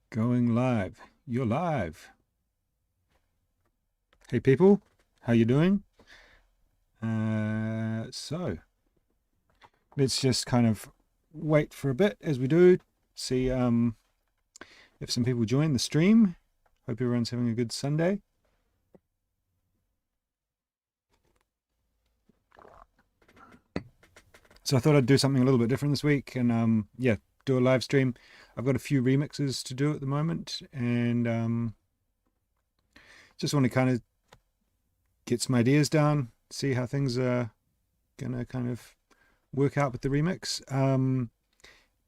Going live. You're live. Hey people, how you doing? So let's just kind of wait for a bit as we do. See if some people join the stream. Hope everyone's having a good Sunday. So I thought I'd do something a little bit different this week and yeah, do a live stream. I've got a few remixes to do at the moment and just want to kind of get some ideas down, see how things are gonna kind of work out with the remix,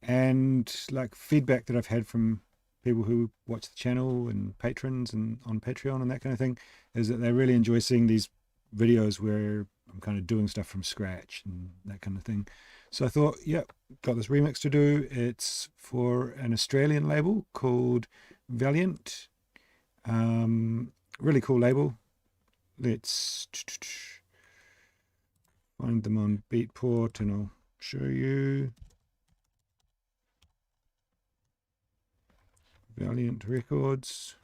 and like feedback that I've had from people who watch the channel and patrons and on Patreon and that kind of thing is that they really enjoy seeing these videos where I'm kind of doing stuff from scratch and that kind of thing. So I thought, yeah, got this remix to do. It's for an Australian label called Valiant. Really cool label. Let's find them on Beatport and I'll show you. Valiant Records.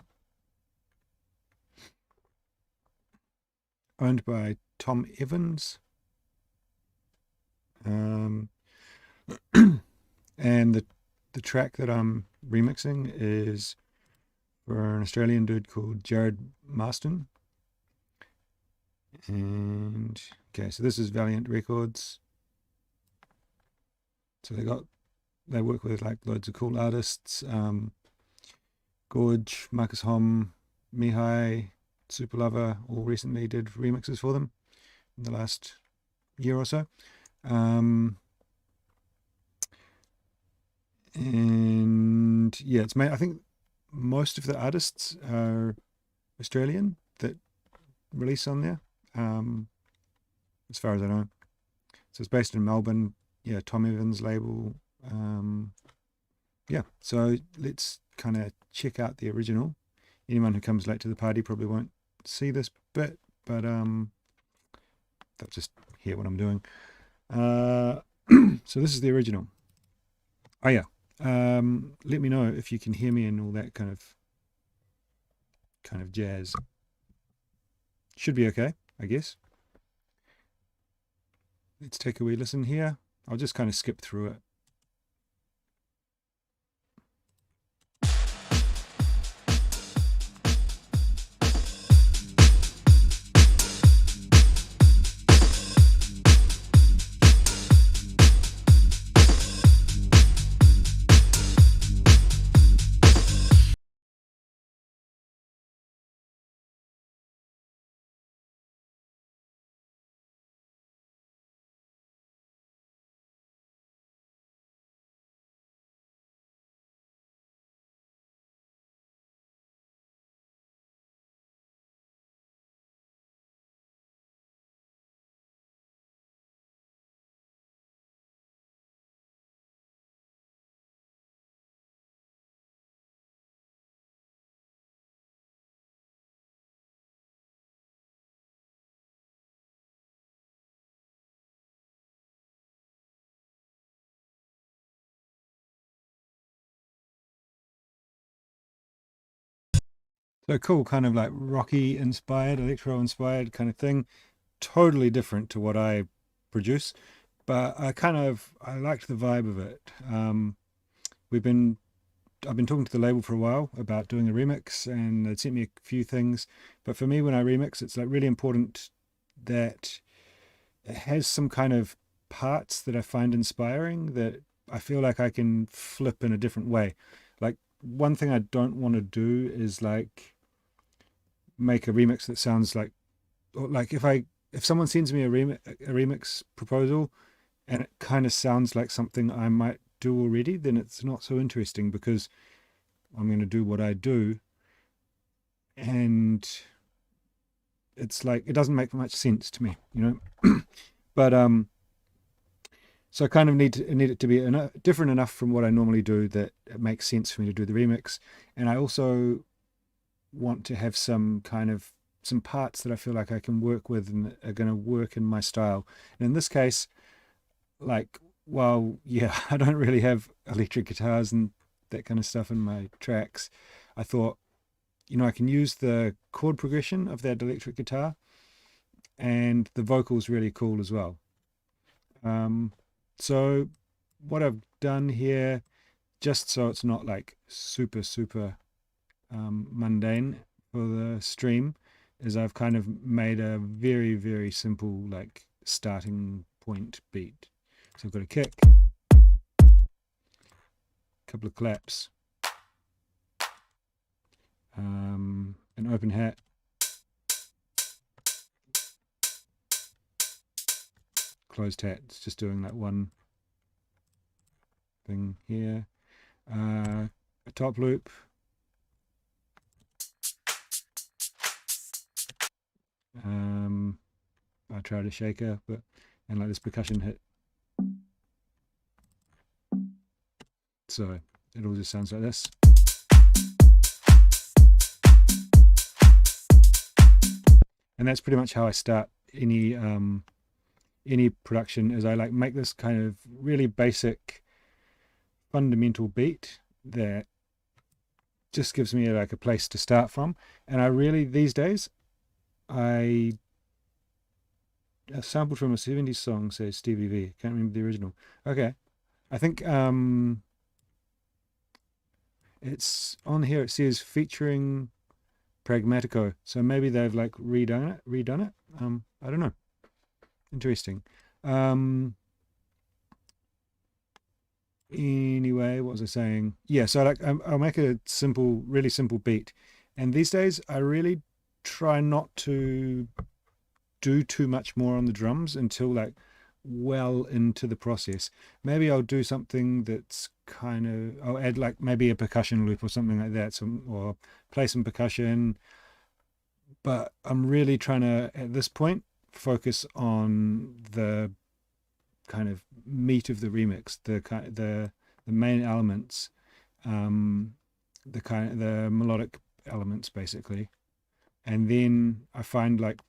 Owned by Tom Evans. And the track that I'm remixing is for an Australian dude called Jared Marston. And okay, so this is Valiant Records. So they work with like loads of cool artists. Gorge, Marcus Hom, Mihai, Super Lover all recently did remixes for them in the last year or so. And yeah, it's made, I think most of the artists are Australian that release on there, as far as I know. So it's based in Melbourne. Yeah, Tom Evans label. Yeah, so let's kind of check out the original. Anyone who comes late to the party probably won't see this bit, but they'll just hear what I'm doing. So this is the original. Oh yeah, let me know if you can hear me and all that kind of jazz. Should be okay, I guess. Let's take a wee listen here. I'll just kind of skip through it. So cool, kind of like rocky inspired, electro inspired kind of thing. Totally different to what I produce, but I liked the vibe of it. I've been talking to the label for a while about doing a remix and they sent me a few things. But for me, when I remix, it's like really important that it has some kind of parts that I find inspiring that I feel like I can flip in a different way. Like one thing I don't want to do is like make a remix that sounds like, or like if someone sends me a remix proposal and it kind of sounds like something I might do already, then it's not so interesting because I'm going to do what I do and it's like it doesn't make much sense to me, you know. But so I kind of need it to be different enough from what I normally do that it makes sense for me to do the remix. And I also want to have some parts that I feel like I can work with and are going to work in my style. And in this case, like, well, yeah, I don't really have electric guitars and that kind of stuff in my tracks, I thought, you know, I can use the chord progression of that electric guitar, and the vocal's really cool as well. So what I've done here, just so it's not like super mundane for the stream, is I've kind of made a very simple like starting point beat. So I've got a kick, a couple of claps, an open hat, closed hat. It's just doing like one thing here, a top loop, I tried a shaker, and like this percussion hit. So it all just sounds like this. And that's pretty much how I start any production, is I like make this kind of really basic fundamental beat that just gives me like a place to start from. And I really, these days, I sampled from a 70s song, says Stevie V. Can't remember the original. Okay. I think it's on here, it says featuring Pragmatico. So maybe they've like redone it. I don't know. Interesting. Anyway, what was I saying? Yeah, so like I'll make a really simple beat. And these days I really try not to do too much more on the drums until like well into the process. Maybe I'll do something that's kind of, I'll add like maybe a percussion loop or something like that, or play some percussion. But I'm really trying to, at this point, focus on the kind of meat of the remix, the main elements, the melodic elements basically. And then I find like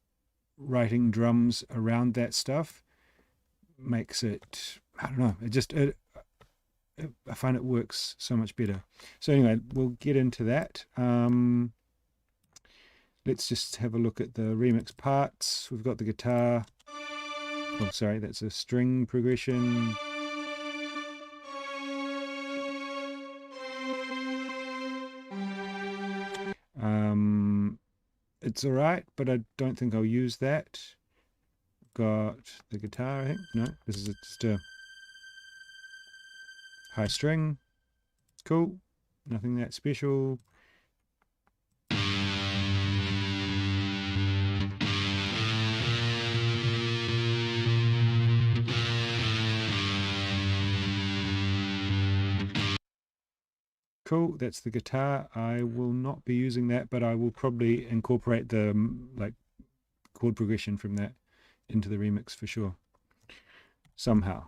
writing drums around that stuff makes it, I don't know, I find it works so much better. So anyway, we'll get into that. Let's just have a look at the remix parts. We've got the guitar. Oh, sorry, that's a string progression. It's all right, but I don't think I'll use that. Got the guitar, I think. No, this is just a high string. Cool. Nothing that special. Cool, that's the guitar. I will not be using that, but I will probably incorporate the like chord progression from that into the remix for sure. Somehow.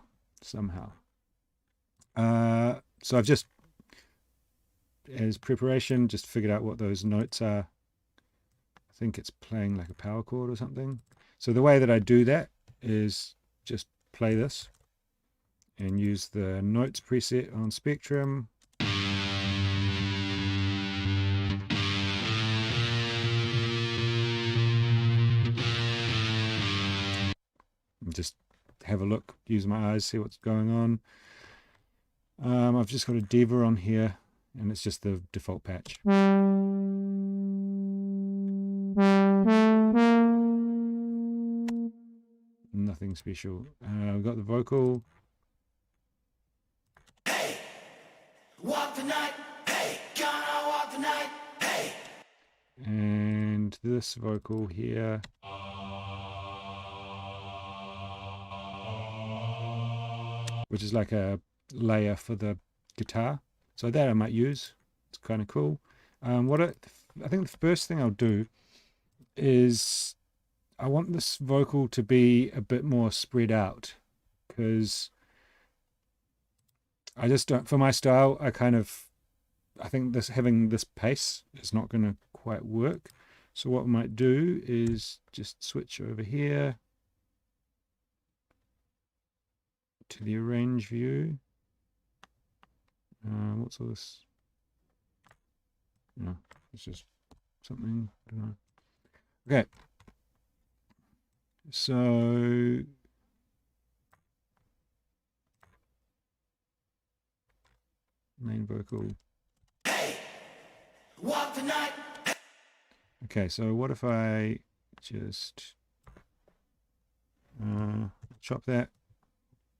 So I've just, as preparation, just figured out what those notes are. I think it's playing like a power chord or something. So the way that I do that is just play this and use the notes preset on Spectrum. Just have a look, use my eyes, see what's going on. I've just got a diva on here, and it's just the default patch. Nothing special. We've got the vocal. Hey, walk the night. Hey, gonna walk the night. Hey. And this vocal here. Which is like a layer for the guitar. So that I might use. It's kind of cool. I think the first thing I'll do is I want this vocal to be a bit more spread out, because I just don't, for my style, I think having this pace is not going to quite work. So what I might do is just switch over here to the arrange view. What's all this? No, it's just something, I don't know. Okay. So main vocal. Hey, walk the night. Okay, so what if I just chop that,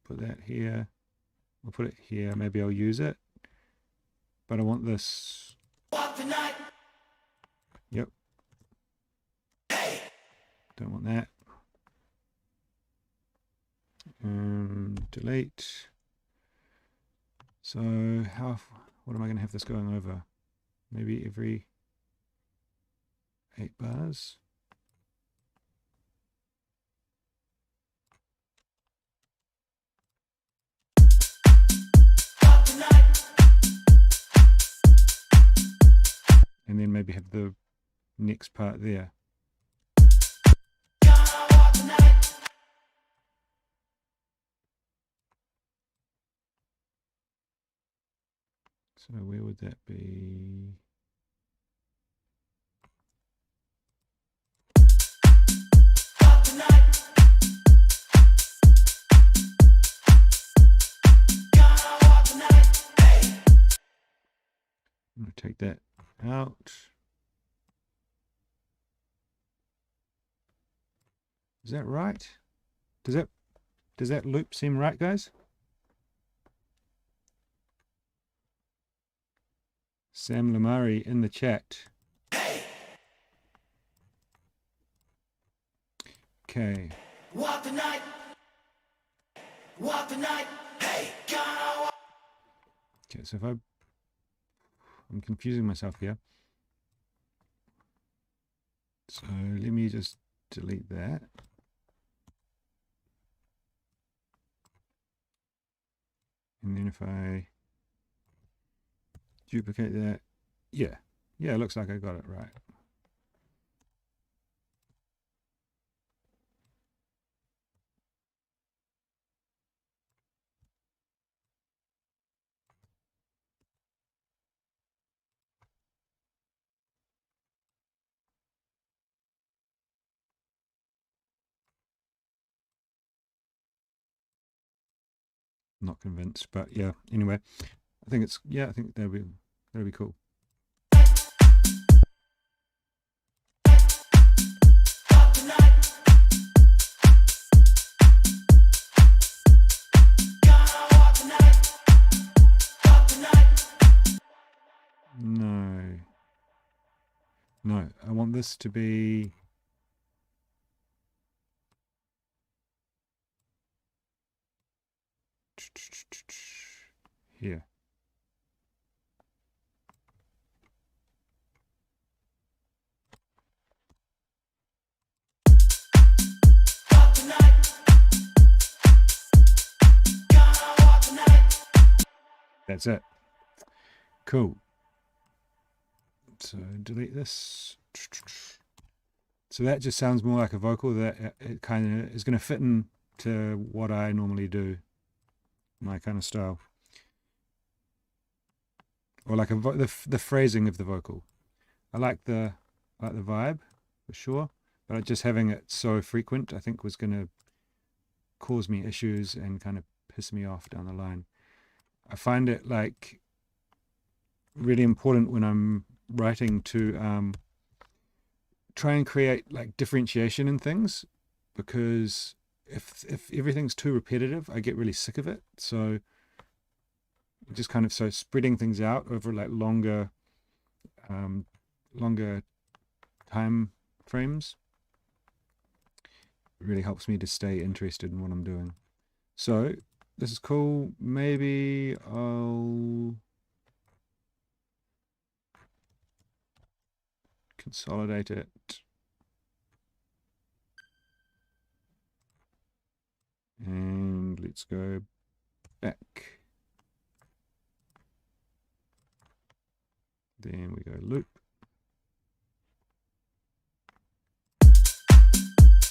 put that here, I'll put it here, maybe I'll use it, but I want this. Walk the night. Yep. Hey. Don't want that. Delete. So what am I going to have this going over? Maybe every 8 bars. And then maybe have the next part there. So where would that be? I'm going to take that out. Is that right? Does that loop seem right, guys? Sam Lamari in the chat. Okay. Walk the night. Walk the night. Hey, gonna walk. Okay, so if I'm confusing myself here. So let me just delete that. And then if I duplicate that, yeah, it looks like I got it right. Not convinced, but yeah, anyway, I think that'll be cool. No, I want this to be here. That's it. Cool. So delete this. So that just sounds more like a vocal that it kind of is going to fit into what I normally do, my kind of style, or like the phrasing of the vocal. I like the vibe for sure, but just having it so frequent I think was going to cause me issues and kind of piss me off down the line. I find it like really important when I'm writing to try and create like differentiation in things, because if everything's too repetitive I get really sick of it. So just kind of spreading things out over like longer time frames really helps me to stay interested in what I'm doing. So this is cool. Maybe I'll consolidate it. And let's go back. Then we go loop.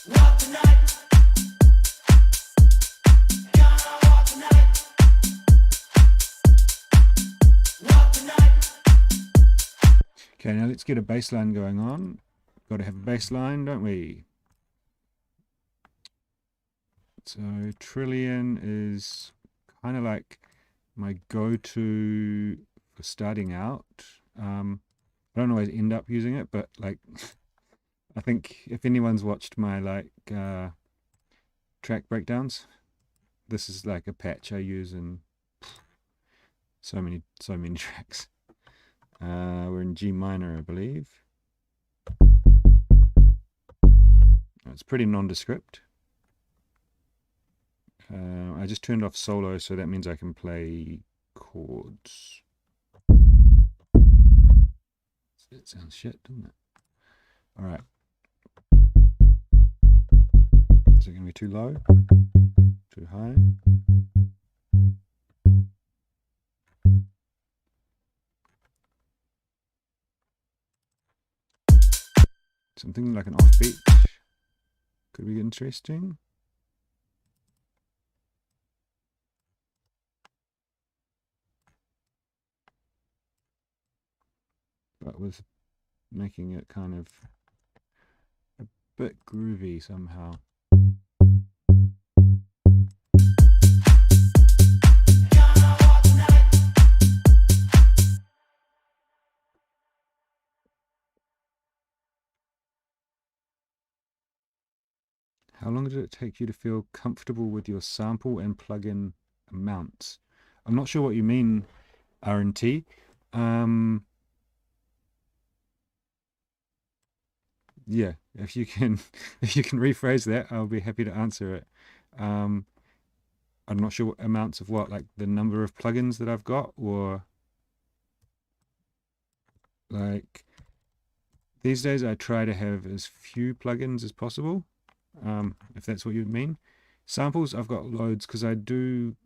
Walk the night. Okay, now let's get a bass line going on. Got to have a bass line, don't we? So Trillion is kind of like my go-to for starting out. I don't always end up using it, but like I think if anyone's watched my like track breakdowns, this is like a patch I use in so many tracks. We're in G minor, I believe. It's pretty nondescript. I just turned off solo, so that means I can play chords. It sounds shit, doesn't it? Alright. Is it going to be too low? Too high? Something like an offbeat could be interesting. But with making it kind of a bit groovy somehow. How long did it take you to feel comfortable with your sample and plugin amounts? I'm not sure what you mean, R&T. Yeah, if you can rephrase that, I'll be happy to answer it. I'm not sure what amounts of what, like the number of plugins that I've got, or like these days I try to have as few plugins as possible, if that's what you mean. Samples, I've got loads because I do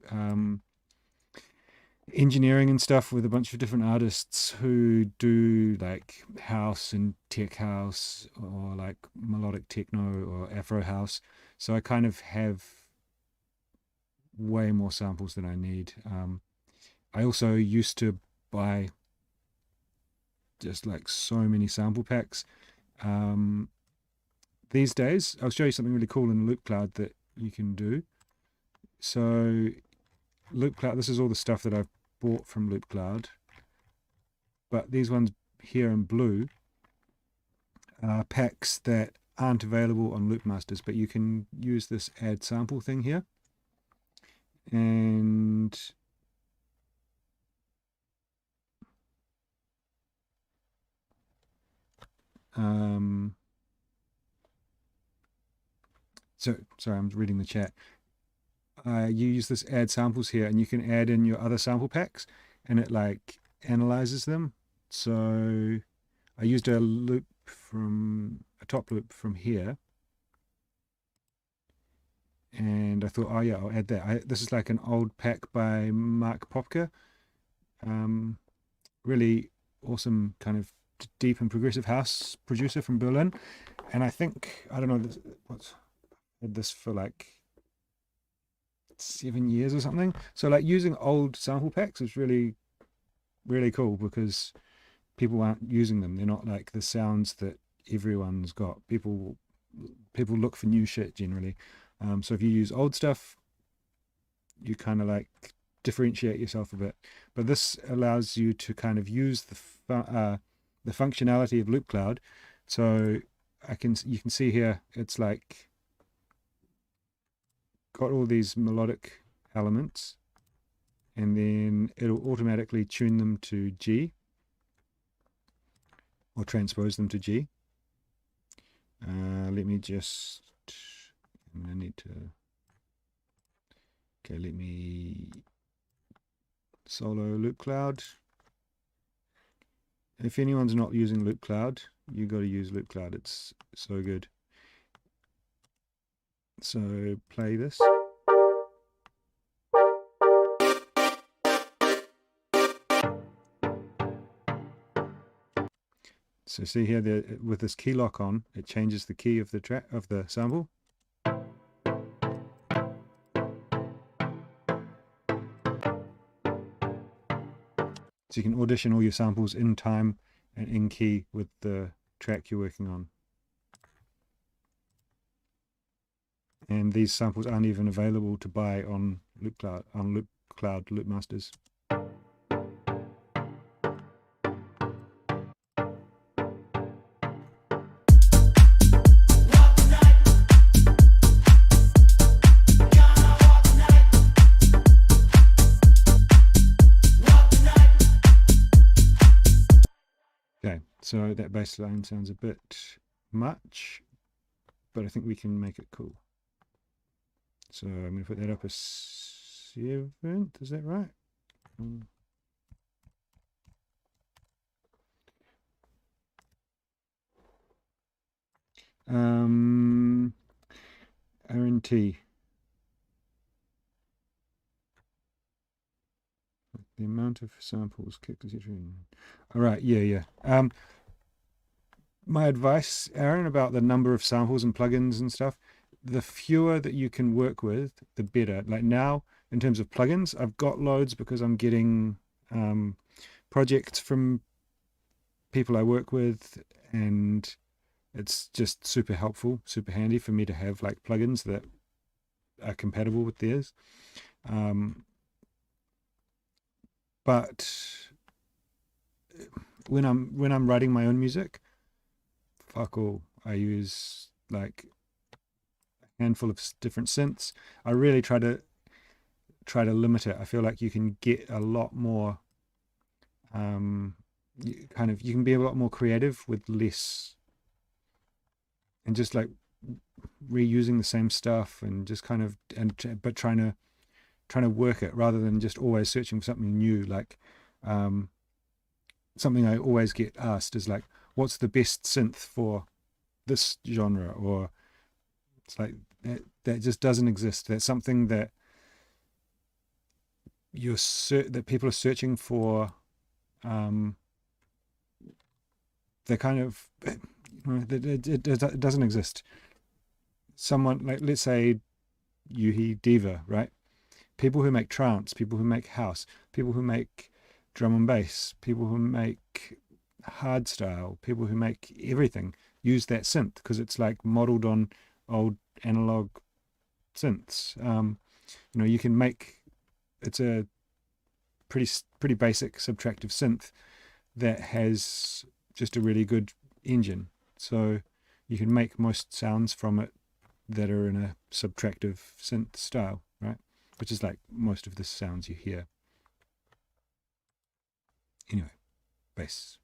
engineering and stuff with a bunch of different artists who do like house and tech house, or like melodic techno or Afro house. So I kind of have way more samples than I need. I also used to buy just like so many sample packs. These days, I'll show you something really cool in Loopcloud that you can do. So Loopcloud, this is all the stuff that I've bought from Loopcloud, but these ones here in blue are packs that aren't available on Loopmasters, but you can use this add sample thing here, and so sorry, I'm reading the chat. You use this add samples here, and you can add in your other sample packs, and it like analyzes them. So I used a top loop from here, and I thought, oh yeah, I'll add that. This is like an old pack by Mark Popke. Really awesome kind of deep and progressive house producer from Berlin. And I think, I don't know, had this for like 7 years or something. So like using old sample packs is really, really cool because people aren't using them. They're not like the sounds that everyone's got. People look for new shit generally. So if you use old stuff, you kind of like differentiate yourself a bit. But this allows you to kind of use the functionality of Loopcloud. So you can see here, it's like got all these melodic elements, and then it'll automatically tune them to G or transpose them to G. Let me just, I need to, okay, let me solo Loopcloud. If anyone's not using Loopcloud, you got to use Loopcloud. It's so good. So play this. So see here, with this key lock on, it changes the key of the track of the sample. So you can audition all your samples in time and in key with the track you're working on. And these samples aren't even available to buy on Loopcloud Loop Masters. Okay, so that bass line sounds a bit much, but I think we can make it cool. So I'm going to put that up as 7th, is that right? RNT. The amount of samples kicked, etc. All right, yeah. My advice, Aaron, about the number of samples and plugins and stuff, the fewer that you can work with, the better. Like now, in terms of plugins, I've got loads because I'm getting projects from people I work with, and it's just super helpful, super handy for me to have like plugins that are compatible with theirs. But when I'm writing my own music, fuck all. I use like a handful of different synths. I really try to limit it. I feel like you can get a lot more. You can be a lot more creative with less, and just like reusing the same stuff and just but trying to work it rather than just always searching for something new. Like something I always get asked is like, what's the best synth for this genre? Or it's like that just doesn't exist. That's something that that people are searching for. They're kind of it doesn't exist. Someone like, let's say Yuhi Diva, right? People who make trance, people who make house, people who make drum and bass, people who make hardstyle, people who make everything use that synth because it's like modeled on old analog synths. You can make, it's a pretty basic subtractive synth that has just a really good engine. So you can make most sounds from it that are in a subtractive synth style, right? Which is like most of the sounds you hear. Anyway, bass.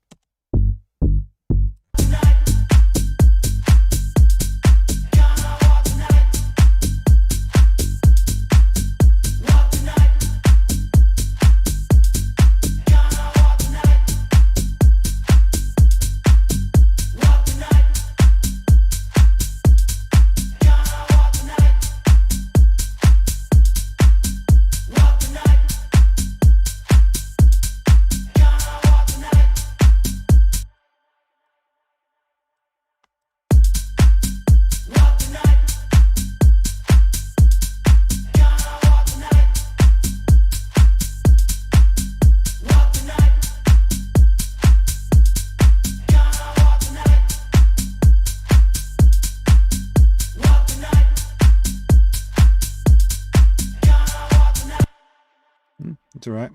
It's all right.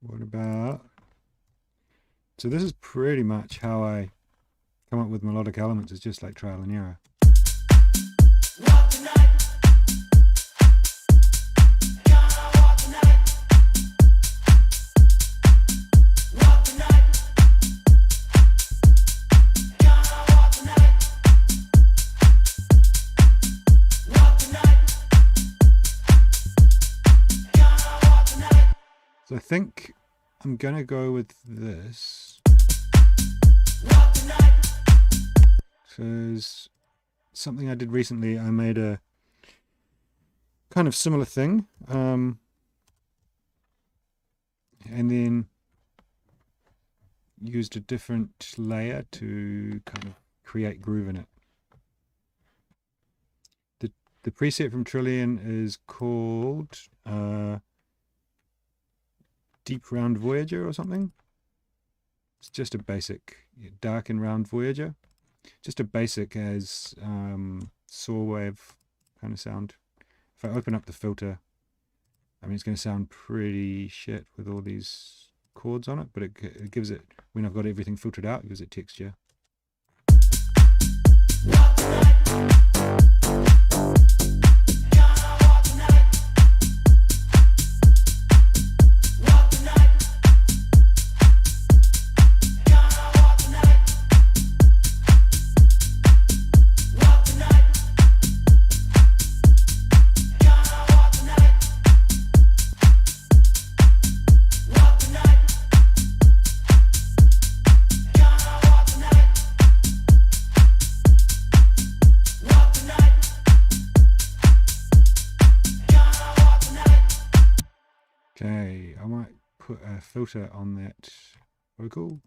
What about... So this is pretty much how I come up with melodic elements. It's just like trial and error. So I think I'm gonna go with this. Because something I did recently, I made a kind of similar thing, and then used a different layer to kind of create groove in it. The preset from Trillion is called Deep Round Voyager or something. It's just a basic dark and round Voyager. Just a basic as saw wave kind of sound. If I open up the filter, I mean, it's going to sound pretty shit with all these chords on it, but it gives it, when I've got everything filtered out, it gives it texture. Okay, I might put a filter on that vocal,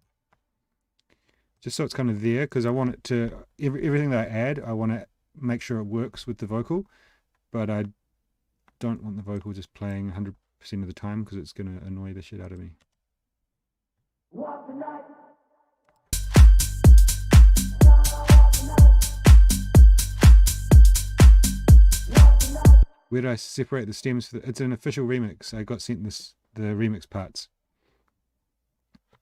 just so it's kind of there, because I want it to, everything that I add, I want to make sure it works with the vocal, but I don't want the vocal just playing 100% of the time, because it's going to annoy the shit out of me. Where do I separate the stems? It's an official remix. I got sent the remix parts.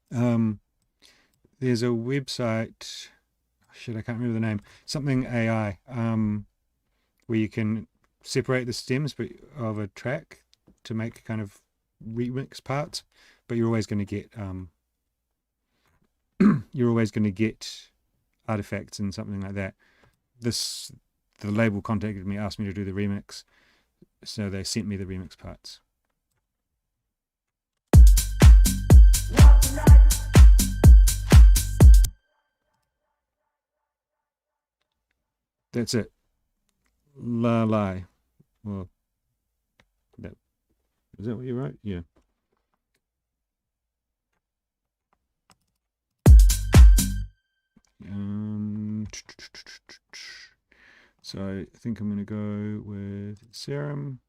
There's a website, shit, I can't remember the name, something AI, where you can separate the stems of a track to make kind of remix parts, but you're always going to get artifacts and something like that. The label contacted me, asked me to do the remix, so they sent me the remix parts. That's it. La lie. Well, is that what you wrote? Yeah. So I think I'm going to go with Serum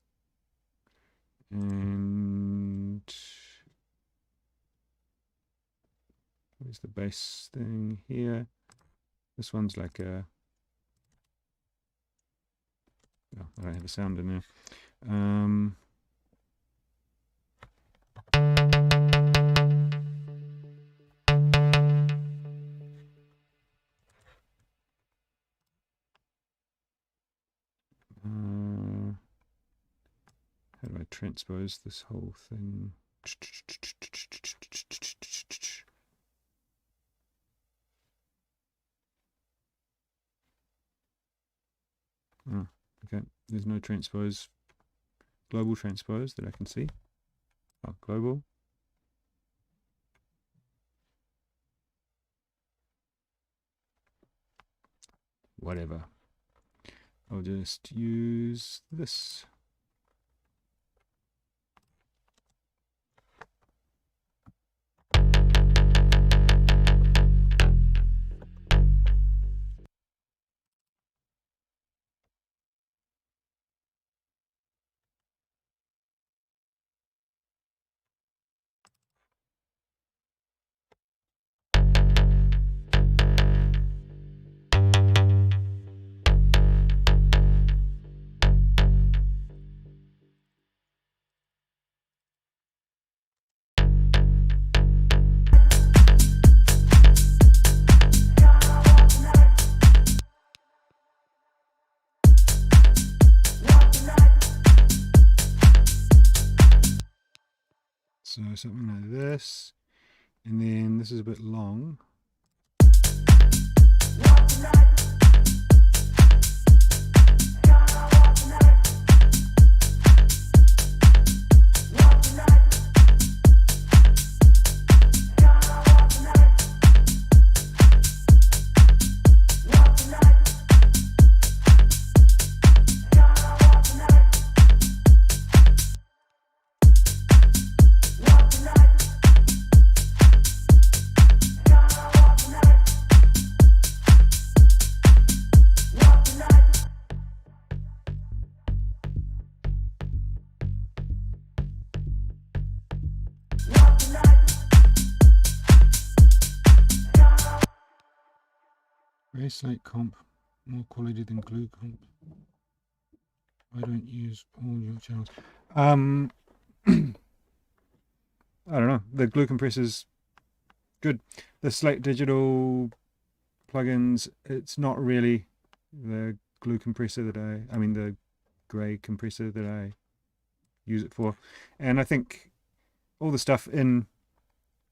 and where's the bass thing here? This one's like a, oh, I don't have a sound in there. How do I transpose this whole thing? Oh, okay, there's no transpose, global transpose that I can see. Oh, global. Whatever. I'll just use this. So something like this, and then this is a bit long. Bassline comp, more quality than glue comp. I don't use all your channels. I don't know. The glue compressor's good. The Slate Digital plugins, it's not really the glue compressor that I mean the grey compressor that I use it for. And I think all the stuff in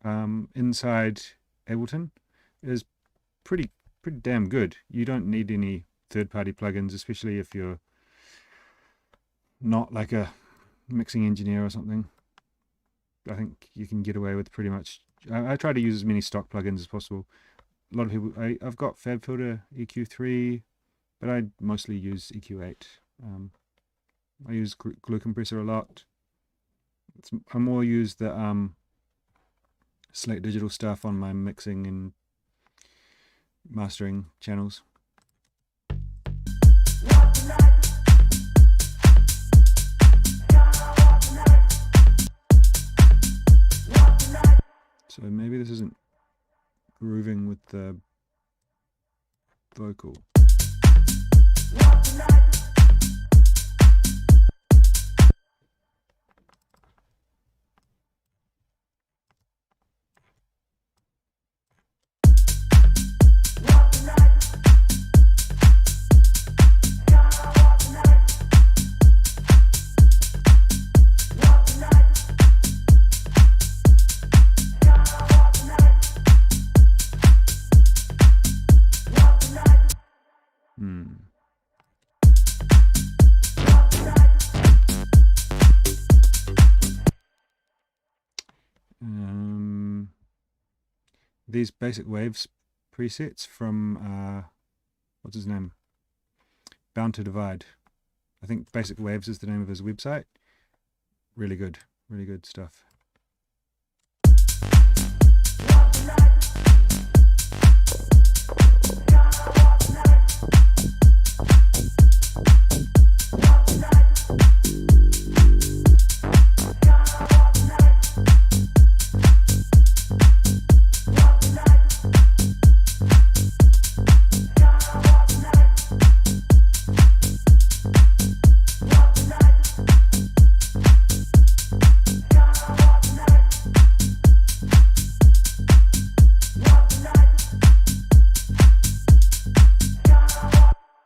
inside Ableton is pretty damn good. You don't need any third-party plugins, especially if you're not like a mixing engineer or something. I think you can get away with pretty much. I try to use as many stock plugins as possible. A lot of people, I've got FabFilter EQ3, but I mostly use EQ8. I use glue compressor a lot. I more use the Slate Digital stuff on my mixing and mastering channels. So maybe this isn't grooving with the vocal. These basic waves presets from what's his name? Bound to Divide. I think Basic Waves is the name of his website. Really good stuff.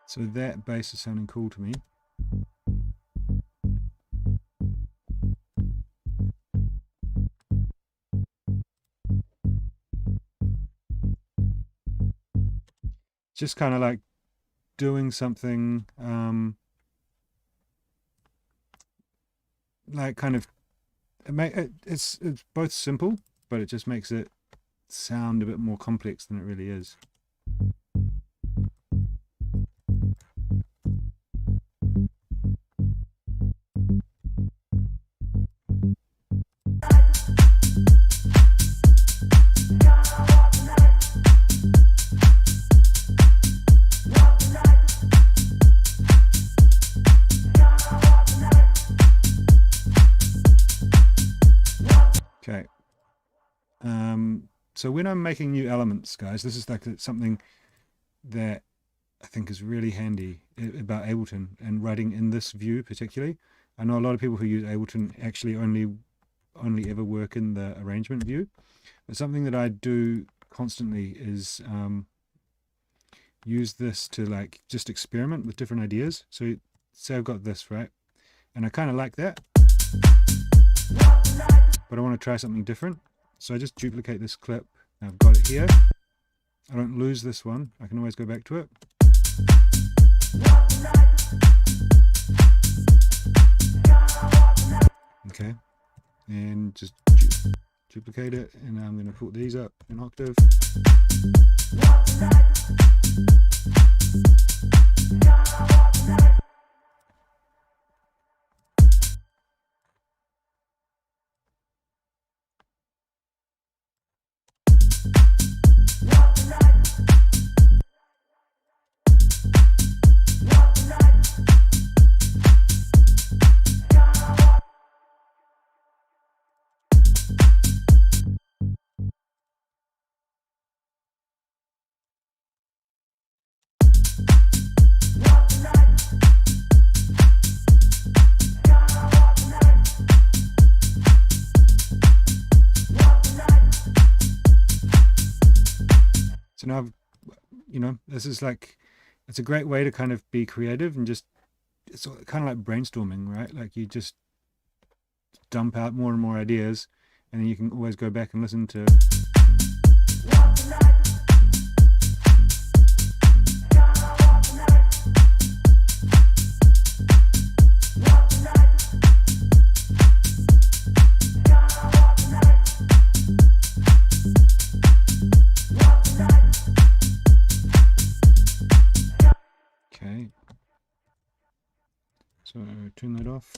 So that bass is sounding cool to me. Just kind of like doing something like kind of it's both simple, but it just makes it sound a bit more complex than it really is. Okay. So when I'm making new elements, guys, this is like something that I think is really handy about Ableton and writing in this view particularly. I know a lot of people who use Ableton actually only ever work in the arrangement view, but something that I do constantly is use this to like just experiment with different ideas. So say I've got this, right, and I kind of like that, but I want to try something different. So I just duplicate this clip. I've got it here. I don't lose this one. I can always go back to it. Okay, and just duplicate it, and I'm going to put these up an octave. I've, this is like, it's a great way to kind of be creative and just, it's kind of like brainstorming, right? Like you just dump out more and more ideas, and then you can always go back and listen to. Okay, so turn that off.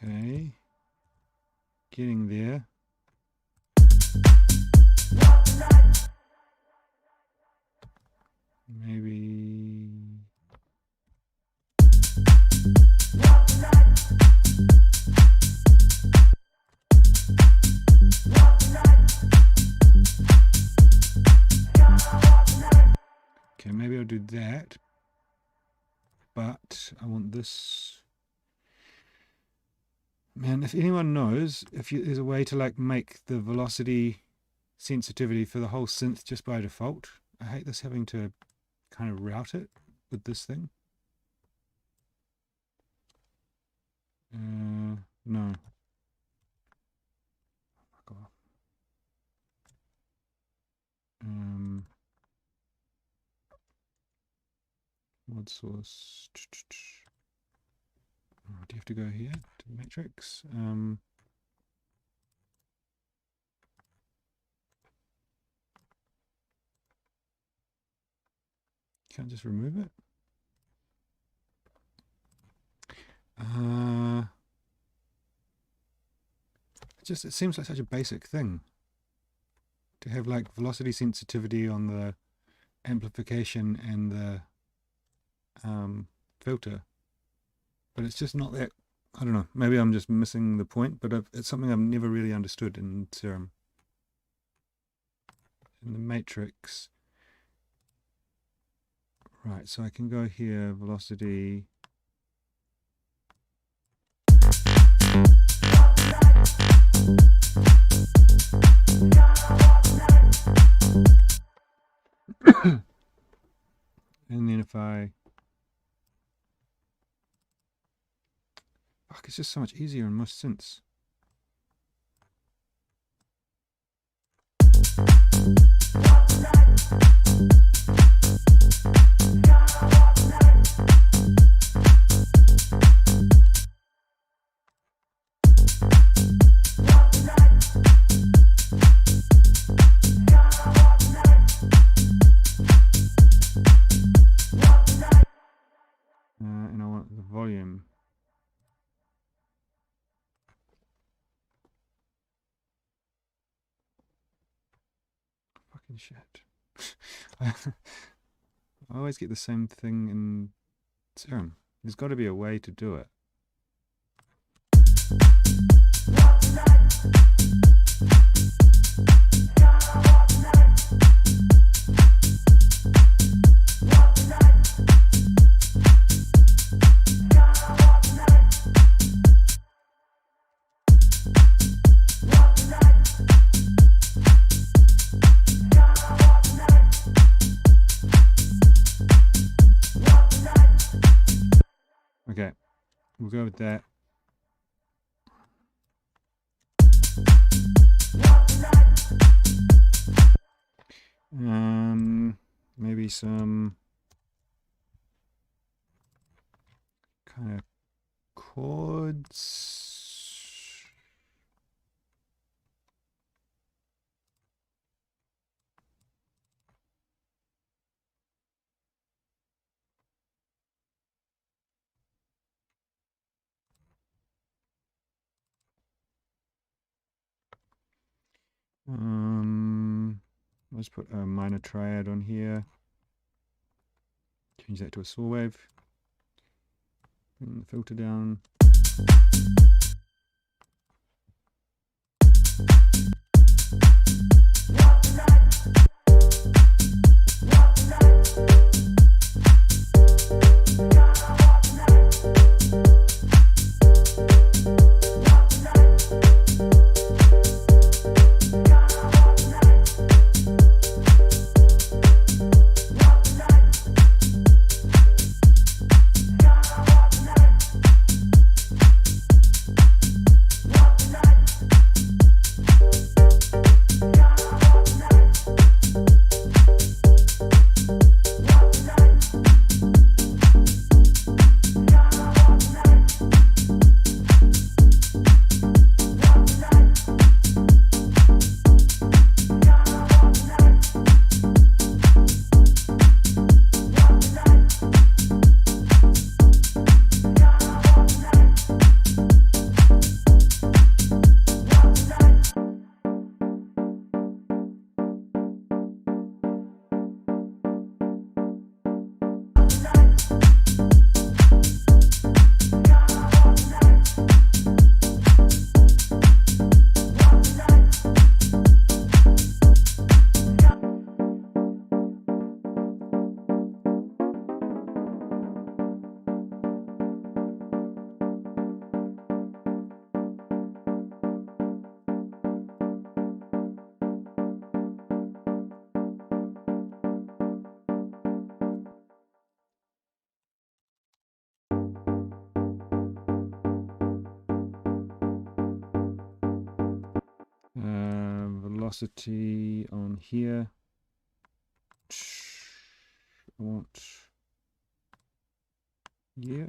Okay, getting there. Maybe. Okay, maybe I'll do that, but I want this. Man, if anyone knows if there's a way to like make the velocity sensitivity for the whole synth just by default. I hate this having to kind of route it with this thing. No. Fuck off. Mod source. Oh, do you have to go here to the matrix? Can't just remove it. It seems like such a basic thing to have like velocity sensitivity on the amplification and the filter, but it's just not that. I don't know, maybe I'm just missing the point, but it's something I've never really understood in Serum. In the matrix, right, so I can go here, velocity. And then if I, fuck, it's just so much easier in most synths. And I want the volume. Fucking shit. I always get the same thing in Serum. There's got to be a way to do it. Okay, we'll go with that. Maybe some kind of chords. Let's put a minor triad on here. Change that to a saw wave. Bring the filter down. Velocity on here. I want, yeah.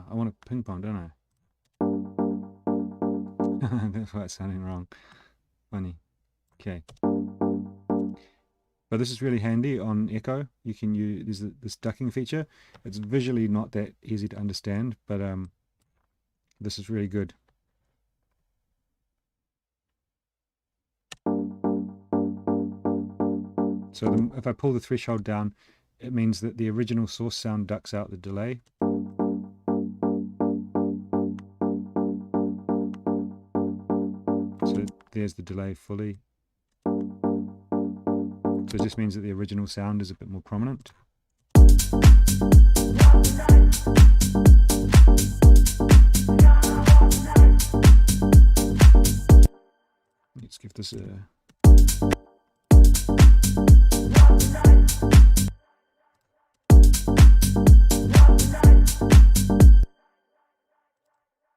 I want a ping pong, don't I? That's why it's sounding wrong. Funny. Okay. But this is really handy on echo. You can use this ducking feature. It's visually not that easy to understand, but this is really good. So if I pull the threshold down, it means that the original source sound ducks out the delay. So there's the delay fully. So it just means that the original sound is a bit more prominent. Let's give this a...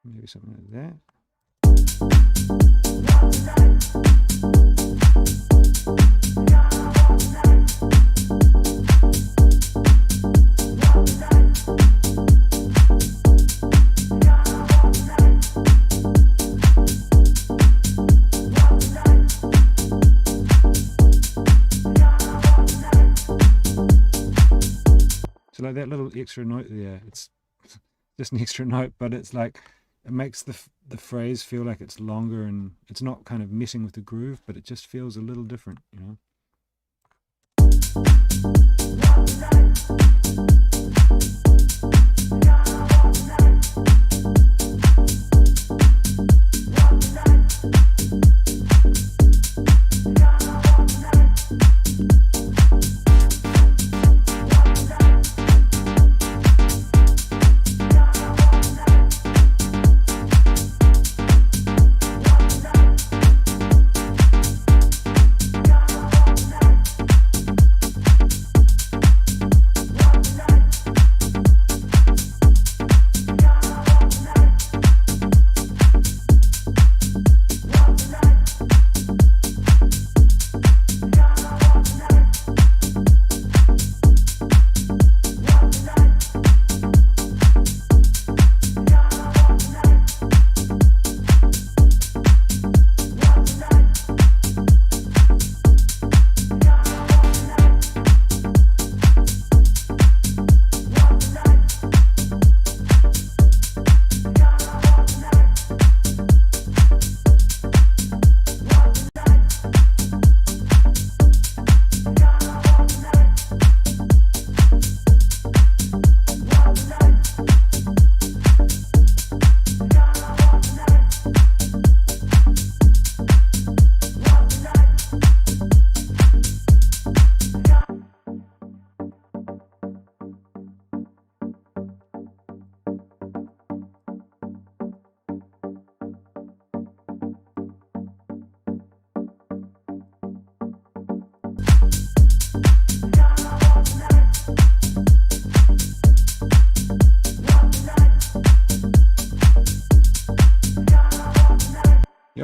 maybe something like that. So like that little extra note there, it's just an extra note, but it's like, it makes the phrase feel like it's longer, and it's not kind of messing with the groove, but it just feels a little different, you know.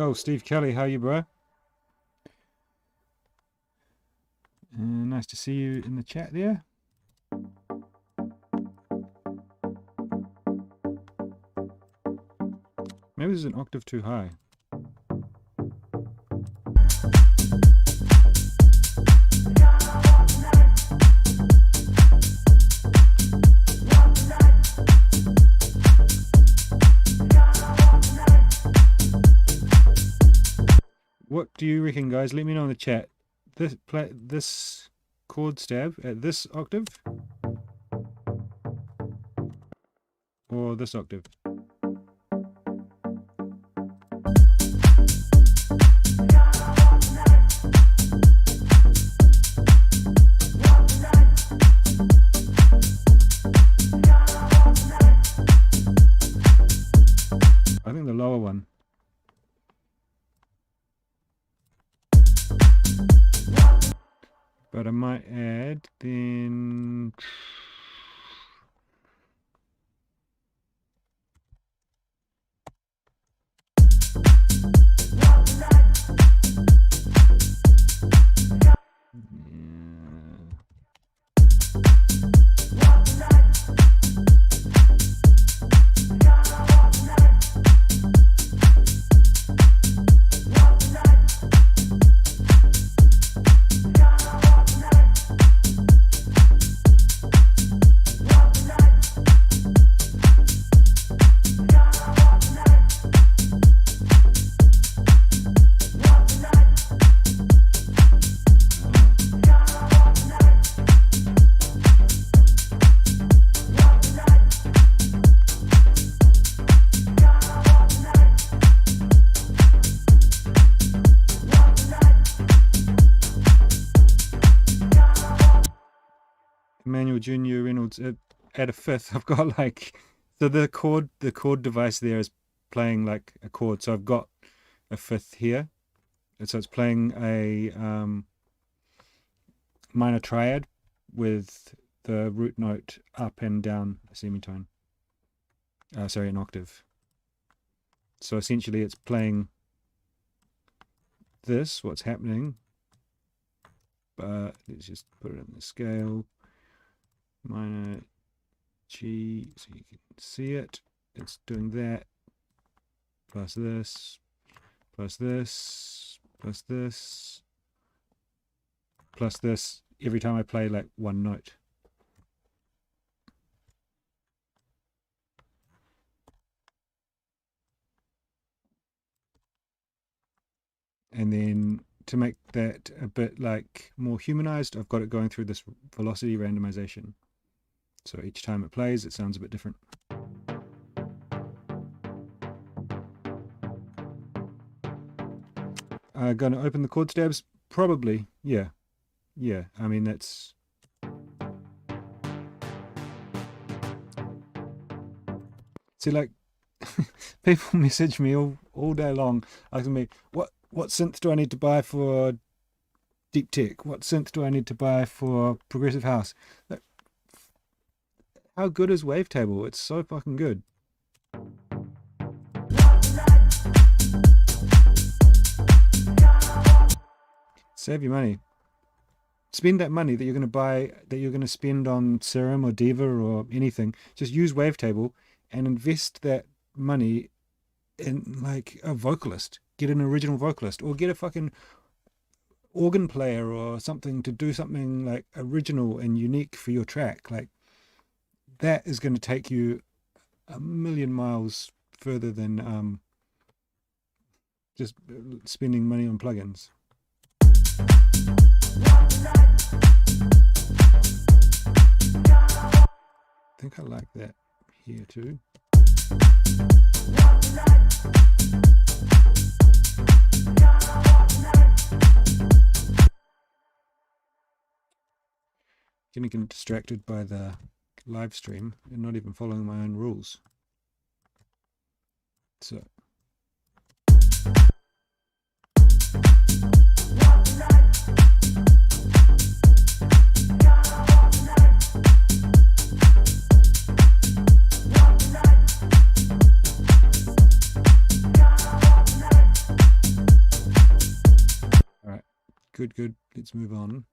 Yo, Steve Kelly, how you, bro? Nice to see you in the chat there. Maybe this is an octave too high. What do you reckon, guys? Let me know in the chat. This chord stab at this octave or this octave? I think the lower one. But I might add then Emmanuel Junior Reynolds at a fifth. I've got like, so the chord device there is playing like a chord. So I've got a fifth here, and so it's playing a minor triad with the root note up and down a semitone. Sorry, an octave. So essentially, it's playing this. What's happening? But let's just put it in the scale. Minor G, so you can see it. It's doing that, plus this, plus this, plus this, plus this, every time I play like one note. And then to make that a bit like more humanized, I've got it going through this velocity randomization. So each time it plays, it sounds a bit different. Going to open the chord stabs? Probably, yeah. Yeah, I mean, that's... See, like, people message me all day long asking me, what synth do I need to buy for deep tech? What synth do I need to buy for progressive house? Like, how good is Wavetable? It's so fucking good. Save your money. Spend that money that you're going to buy, that you're going to spend on Serum or Diva or anything. Just use Wavetable and invest that money in like a vocalist. Get an original vocalist, or get a fucking organ player or something to do something like original and unique for your track. Like, that is going to take you a million miles further than just spending money on plugins. I think I like that here too. Getting distracted by the live stream and not even following my own rules. So good. Let's move on.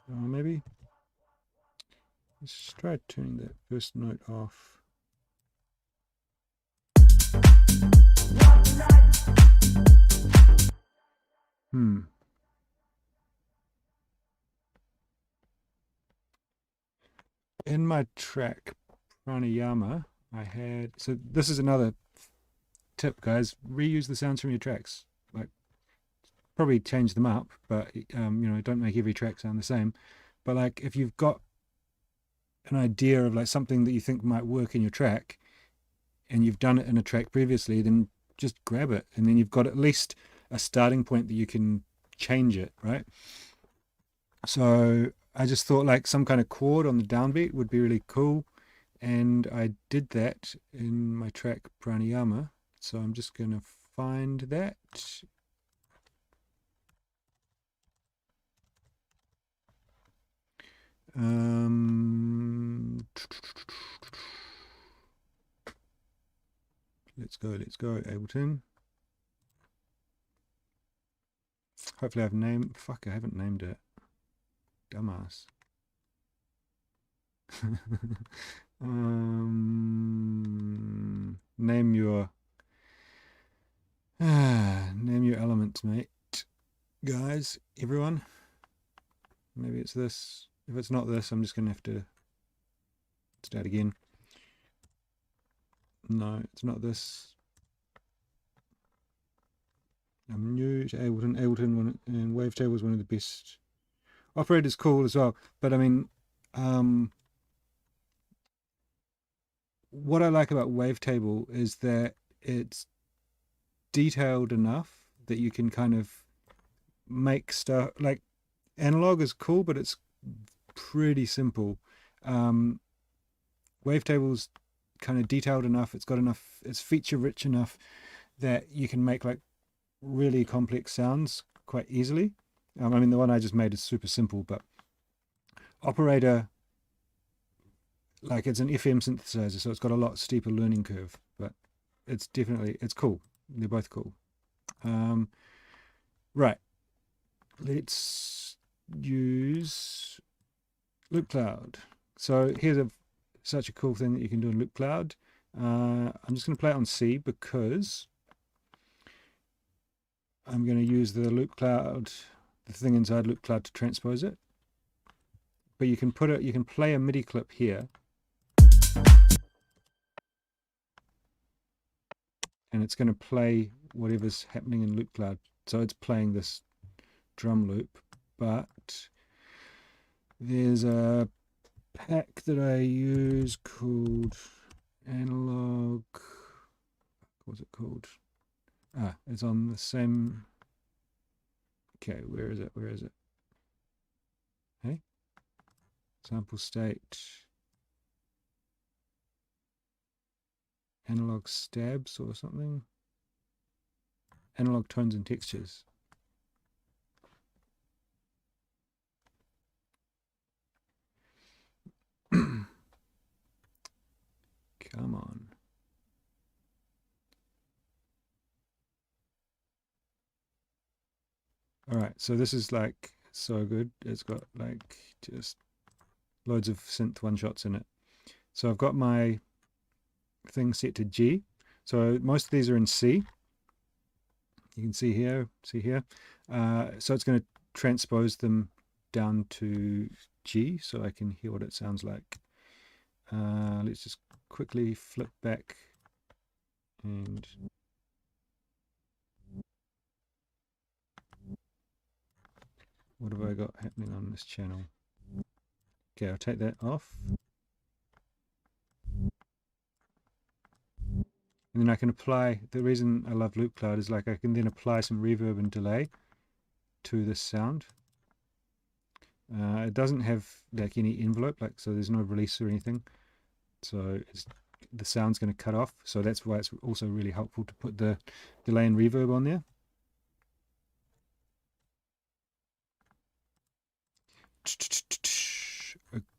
Maybe let's try turning that first note off. In my track Pranayama, I had, so this is another tip, guys, reuse the sounds from your tracks. Like, probably change them up, but you know, don't make every track sound the same. But like, if you've got an idea of like something that you think might work in your track and you've done it in a track previously, then just grab it, and then you've got at least a starting point that you can change it, right? So I just thought like some kind of chord on the downbeat would be really cool, and I did that in my track Pranayama. So I'm just going to find that. Let's go, Ableton. Hopefully I've named, fuck, I haven't named it. Dumbass. Name your elements, mate. Guys, everyone. Maybe it's this. If it's not this, I'm just gonna have to start again. No, it's not this. I'm new to Ableton. Ableton and Wavetable is one of the best. Operator's cool as well, but I mean, what I like about Wavetable is that it's detailed enough that you can kind of make stuff. Like, analog is cool, but it's pretty simple. Wavetable's kind of detailed enough, it's got enough, it's feature rich enough that you can make like really complex sounds quite easily. I mean, the one I just made is super simple, but Operator, like, it's an FM synthesizer, so it's got a lot steeper learning curve, but it's definitely, it's cool. They're both cool. Right, let's use Loopcloud. So here's such a cool thing that you can do in Loopcloud. I'm just going to play it on C because I'm going to use the Loopcloud, the thing inside Loopcloud, to transpose it. But you can play a MIDI clip here, and it's going to play whatever's happening in Loopcloud. So it's playing this drum loop, but there's a pack that I use called Analog. What's it called? It's on the same. Okay, where is it? Hey, sample state, analog stabs or something. Analog tones and textures. Come on. All right, so this is like so good. It's got like just loads of synth one-shots in it. So I've got my thing set to G. So most of these are in C. You can see here. So it's going to transpose them down to G so I can hear what it sounds like. Let's just quickly flip back and what have I got happening on this channel? Okay, I'll take that off. And then I can apply, the reason I love Loopcloud is like I can then apply some reverb and delay to this sound. It doesn't have like any envelope, like, so there's no release or anything. So the sound's going to cut off. So that's why it's also really helpful to put the delay and reverb on there.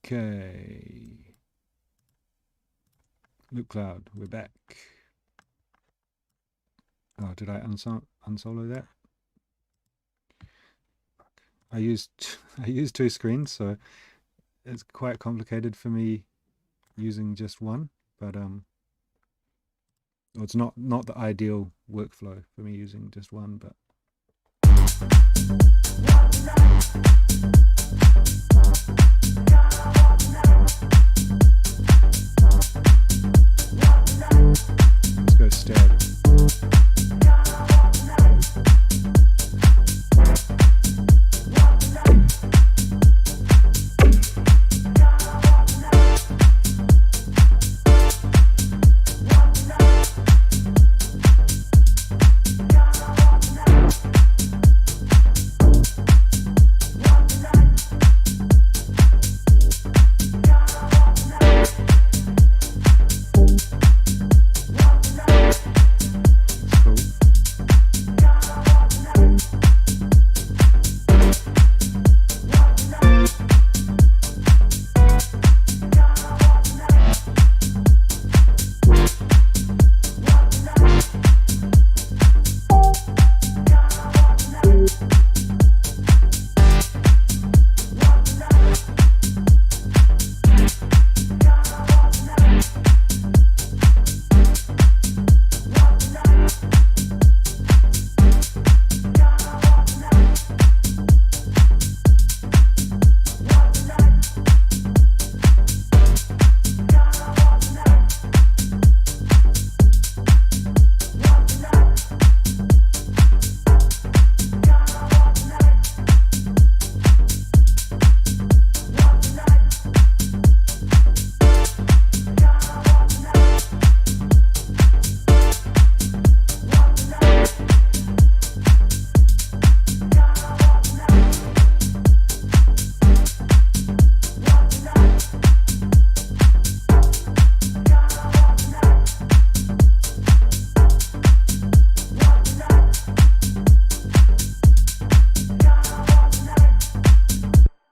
Okay. Loopcloud, we're back. Oh, did I unsolo that? I used I used two screens, so it's quite complicated for me using just one. But well, it's not the ideal workflow for me using just one. But let's go stab.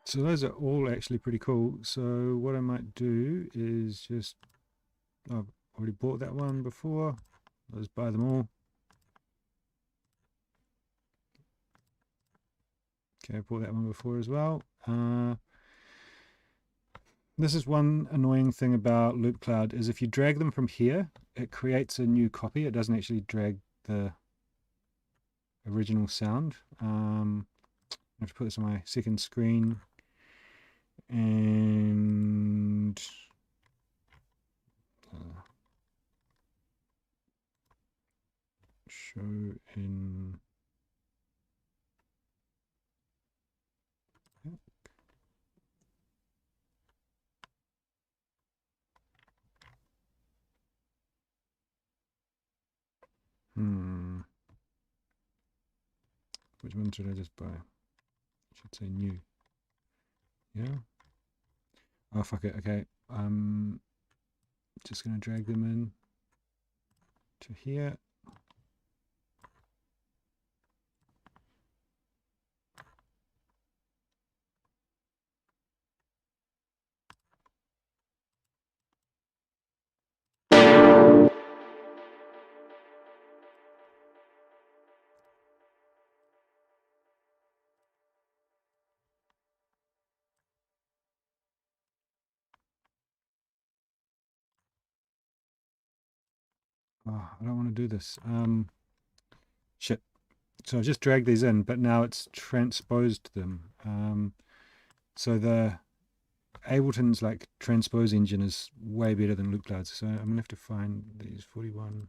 So those are all actually pretty cool. So what I might do is just, I've already bought that one before. I'll just buy them all. Okay, I bought that one before as well. This is one annoying thing about Loopcloud, is if you drag them from here, it creates a new copy. It doesn't actually drag the original sound. I have to put this on my second screen. And show in which one should I just buy? I should say new. Yeah. Oh fuck it. Okay. I'm just gonna drag them in to here. Oh, I don't want to do this. Shit. So I just dragged these in, but now it's transposed them. So the Ableton's like transpose engine is way better than Loopcloud's. So I'm gonna have to find these 41.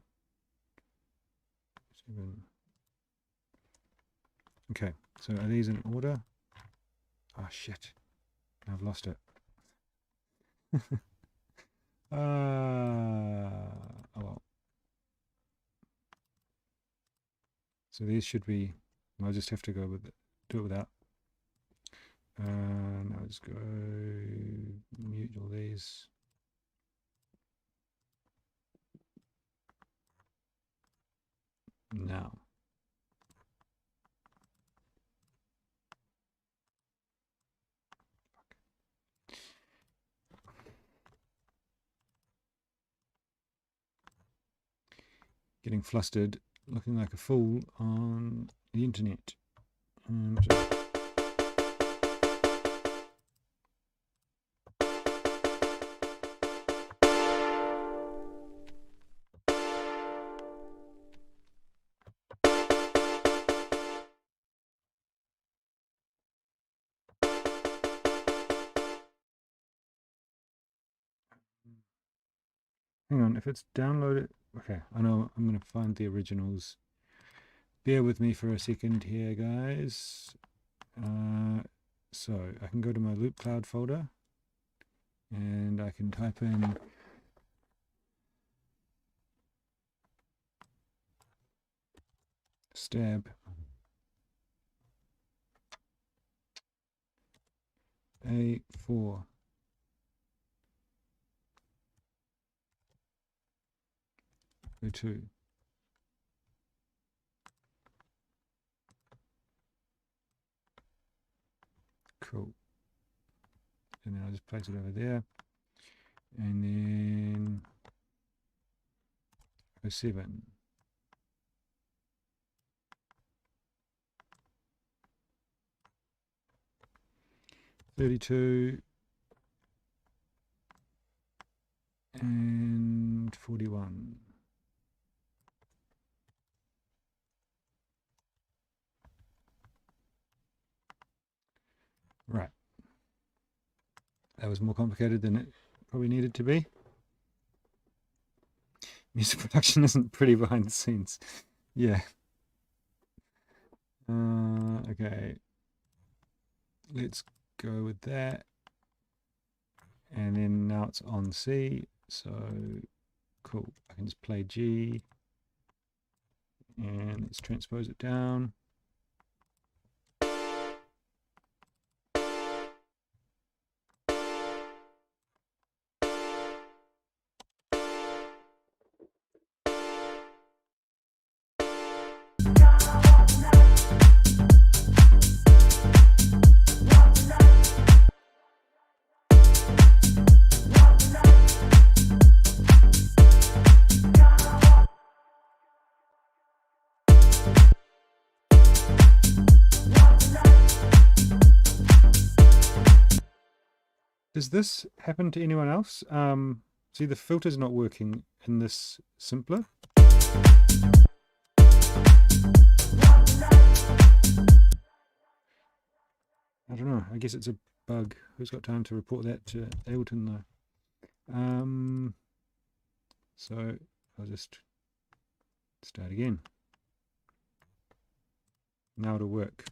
7. Okay. So are these in order? Oh shit. I've lost it. Oh well. So these should be, I'll just have to go with it, do it without. Now just go mute all these. Now. Getting flustered. looking like a fool on the internet. Hang on, if it's downloaded, okay, I know I'm going to find the originals. Bear with me for a second here, guys. So I can go to my Loopcloud folder and I can type in stab A4 2. Cool. And then I'll just place it over there. And then 07. And 41. Right. That was more complicated than it probably needed to be. Music production isn't pretty behind the scenes. Yeah. Okay. Let's go with that. And then now it's on C. So cool. I can just play G. And let's transpose it down. Does this happen to anyone else? See, the filter's not working in this simpler. I don't know. I guess it's a bug. Who's got time to report that to Ableton though? So I'll just start again. Now it'll work.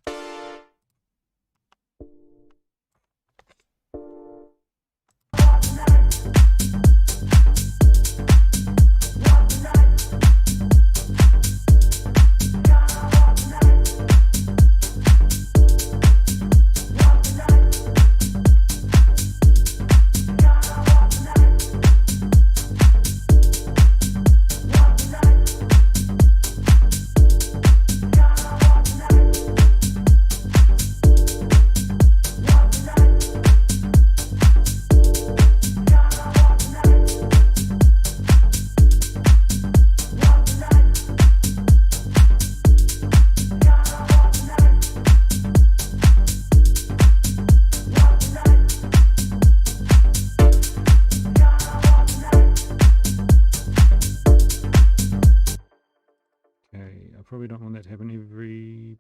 Probably don't want that to happen every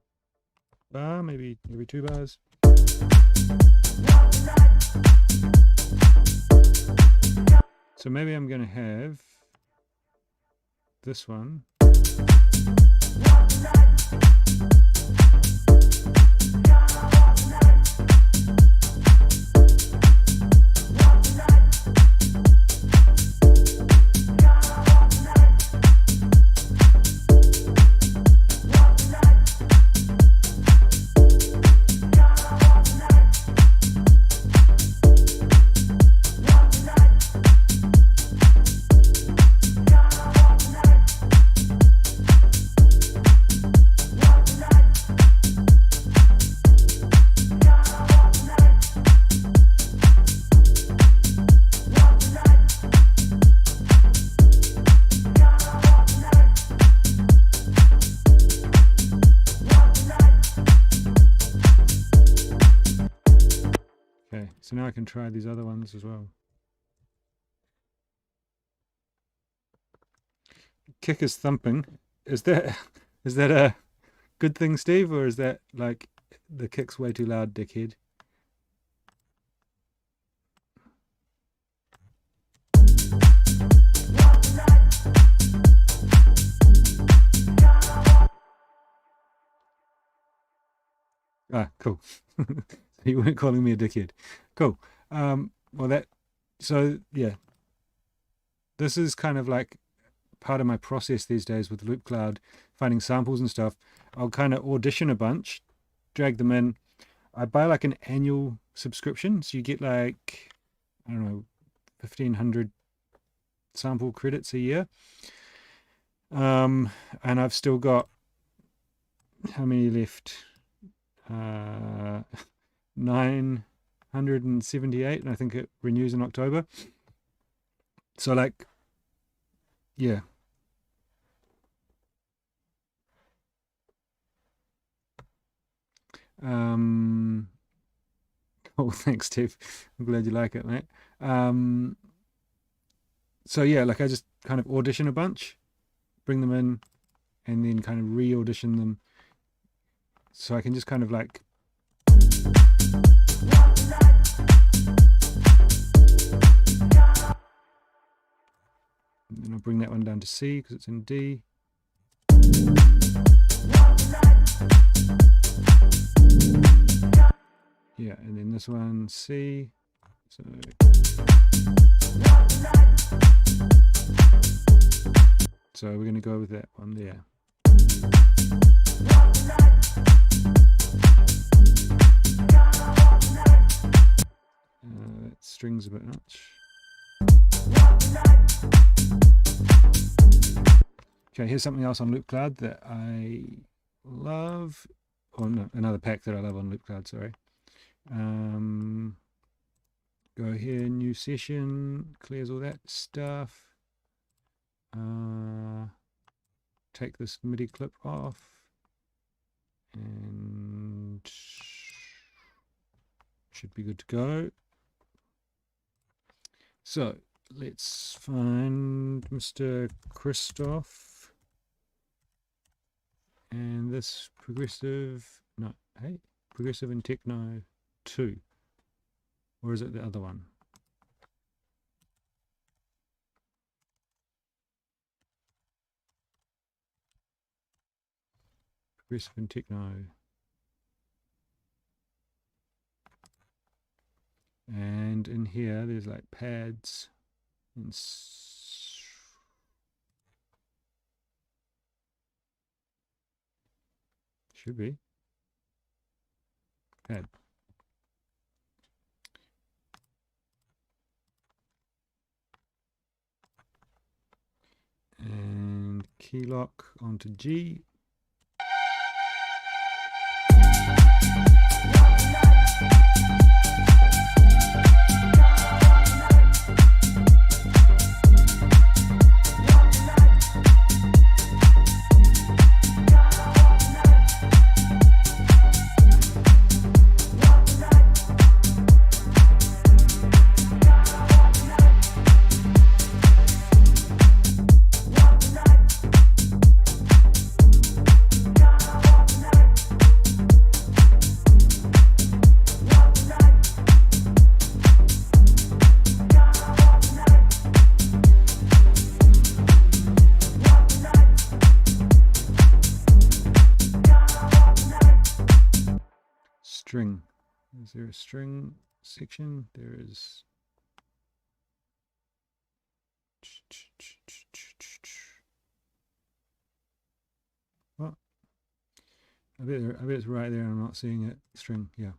bar, maybe every 2 bars. So maybe I'm going to have this one. So now I can try these other ones as well. Kick is thumping. Is that a good thing, Steve, or is that like the kick's way too loud, dickhead? Ah, cool. You weren't calling me a dickhead. Cool. Well, so yeah, this is kind of like part of my process these days with Loopcloud, finding samples and stuff. I'll kind of audition a bunch, drag them in. I buy like an annual subscription, so you get like, I don't know, 1,500 sample credits a year. And I've still got, how many left? 978, and I think it renews in October. So like, yeah. Oh, thanks, Steve. I'm glad you like it, mate. So yeah, like I just kind of audition a bunch, bring them in, and then kind of re-audition them. So I can just kind of like and I'll bring that one down to C because it's in D. Yeah, and then this one C. So we're going to go with that one there. That string's a bit much. Okay, here's something else on Loopcloud that I love. Oh no, another pack that I love on Loopcloud, sorry. Go here, new session, clears all that stuff. Take this MIDI clip off and should be good to go. So let's find Mr. Christoph and this progressive, no, hey, progressive and techno 2, or is it the other one? Progressive and techno. And in here there's like pads and should be pad. And key lock onto G. String. Is there a string section? There is. What? I bet it's right there. I'm not seeing it. String. Yeah.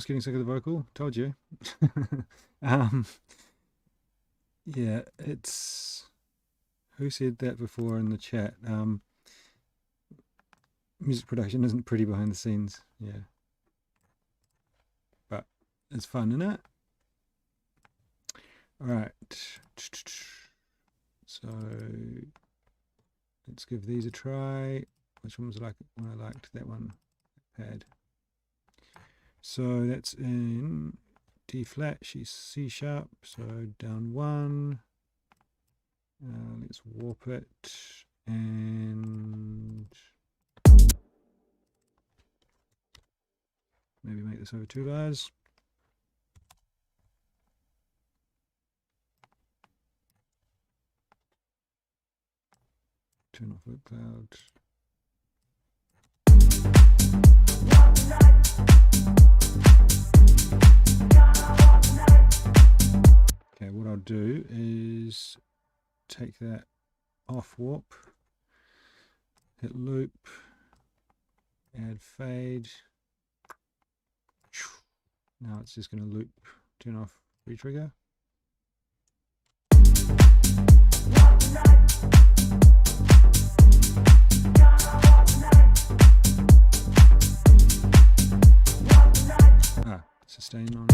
else getting sick of the vocal? Told you. Yeah, it's... Who said that before in the chat? Music production isn't pretty behind the scenes. Yeah. But it's fun, isn't it? Alright. So let's give these a try. Which one was one I liked? That one. Pad. So that's in D flat, she's C sharp, so down 1. Let's warp it and maybe make this over 2 bars. Turn off Loopcloud. Okay, what I'll do is take that off warp, hit loop, add fade. Now it's just going to loop, turn off retrigger. Sustain on.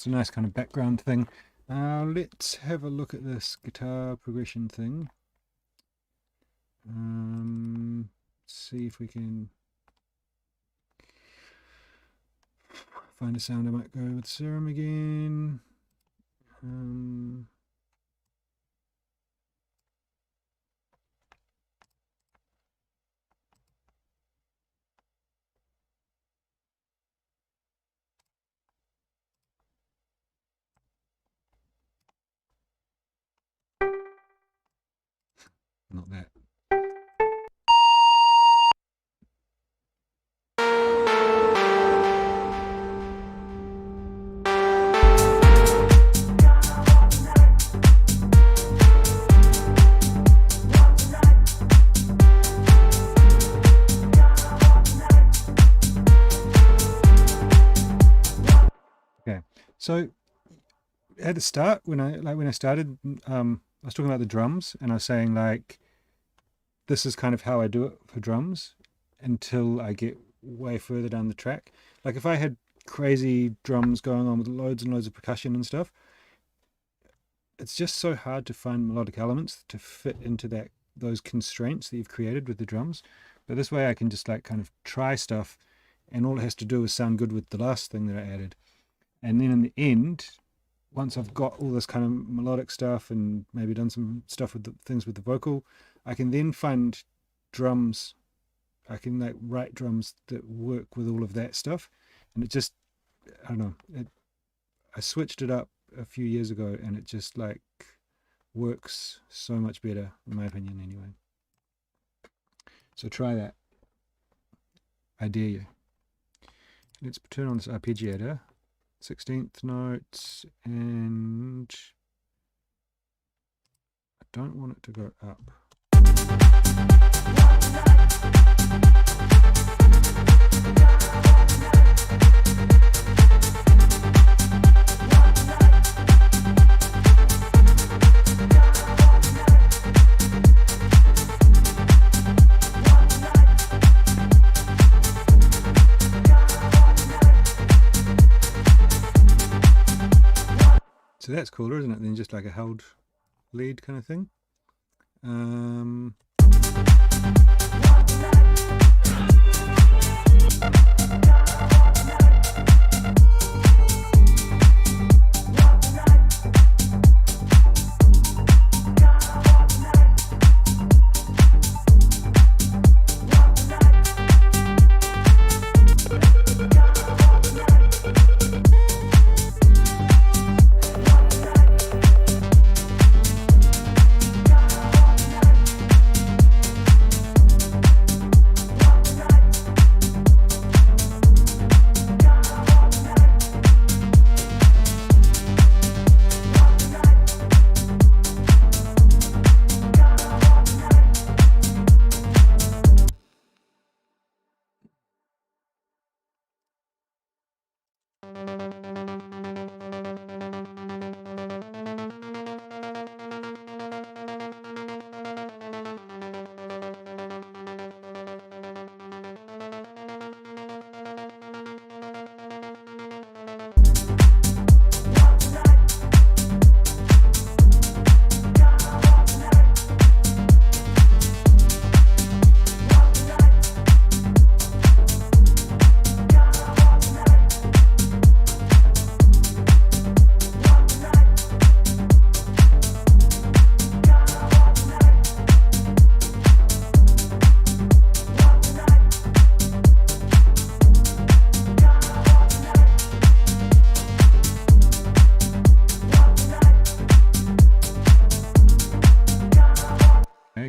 A nice kind of background thing. Let's have a look at this guitar progression thing. See if we can find a sound. I might go with Serum again. Not that. Okay, so at the start, when I started, I was talking about the drums, and I was saying like, this is kind of how I do it for drums until I get way further down the track. Like if I had crazy drums going on with loads and loads of percussion and stuff, it's just so hard to find melodic elements to fit into those constraints that you've created with the drums. But this way I can just like kind of try stuff, and all it has to do is sound good with the last thing that I added. And then in the end, once I've got all this kind of melodic stuff and maybe done some stuff with the things with the vocal, I can then find drums. I can like write drums that work with all of that stuff. And it just, I don't know, I switched it up a few years ago, and it just like works so much better, in my opinion anyway. So try that. I dare you. Let's turn on this arpeggiator. 16th notes, and I don't want it to go up. that's cooler, isn't it, than just like a held lead kind of thing.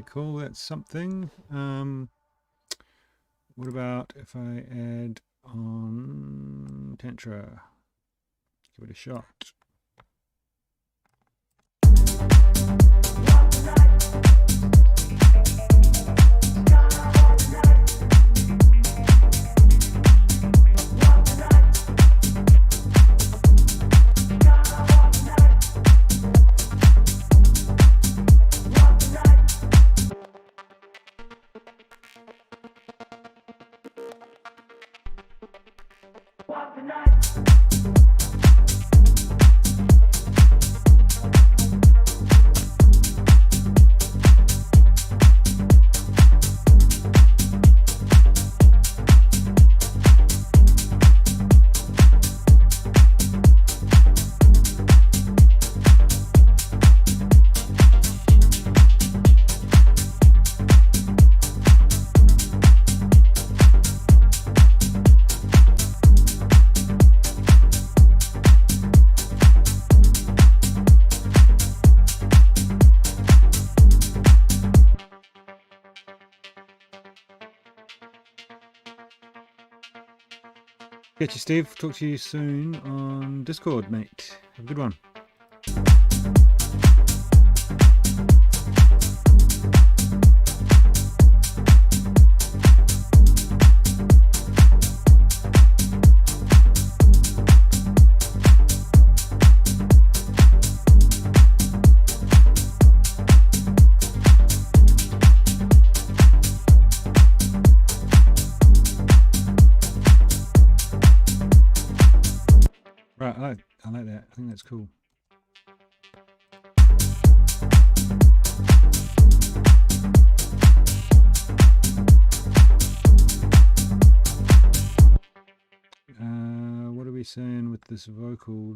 Cool, that's something. What about if I add on Tantra? Give it a shot. Get you, Steve. Talk to you soon on Discord, mate. Have a good one. Right, I like that. I think that's cool. What are we saying with this vocal?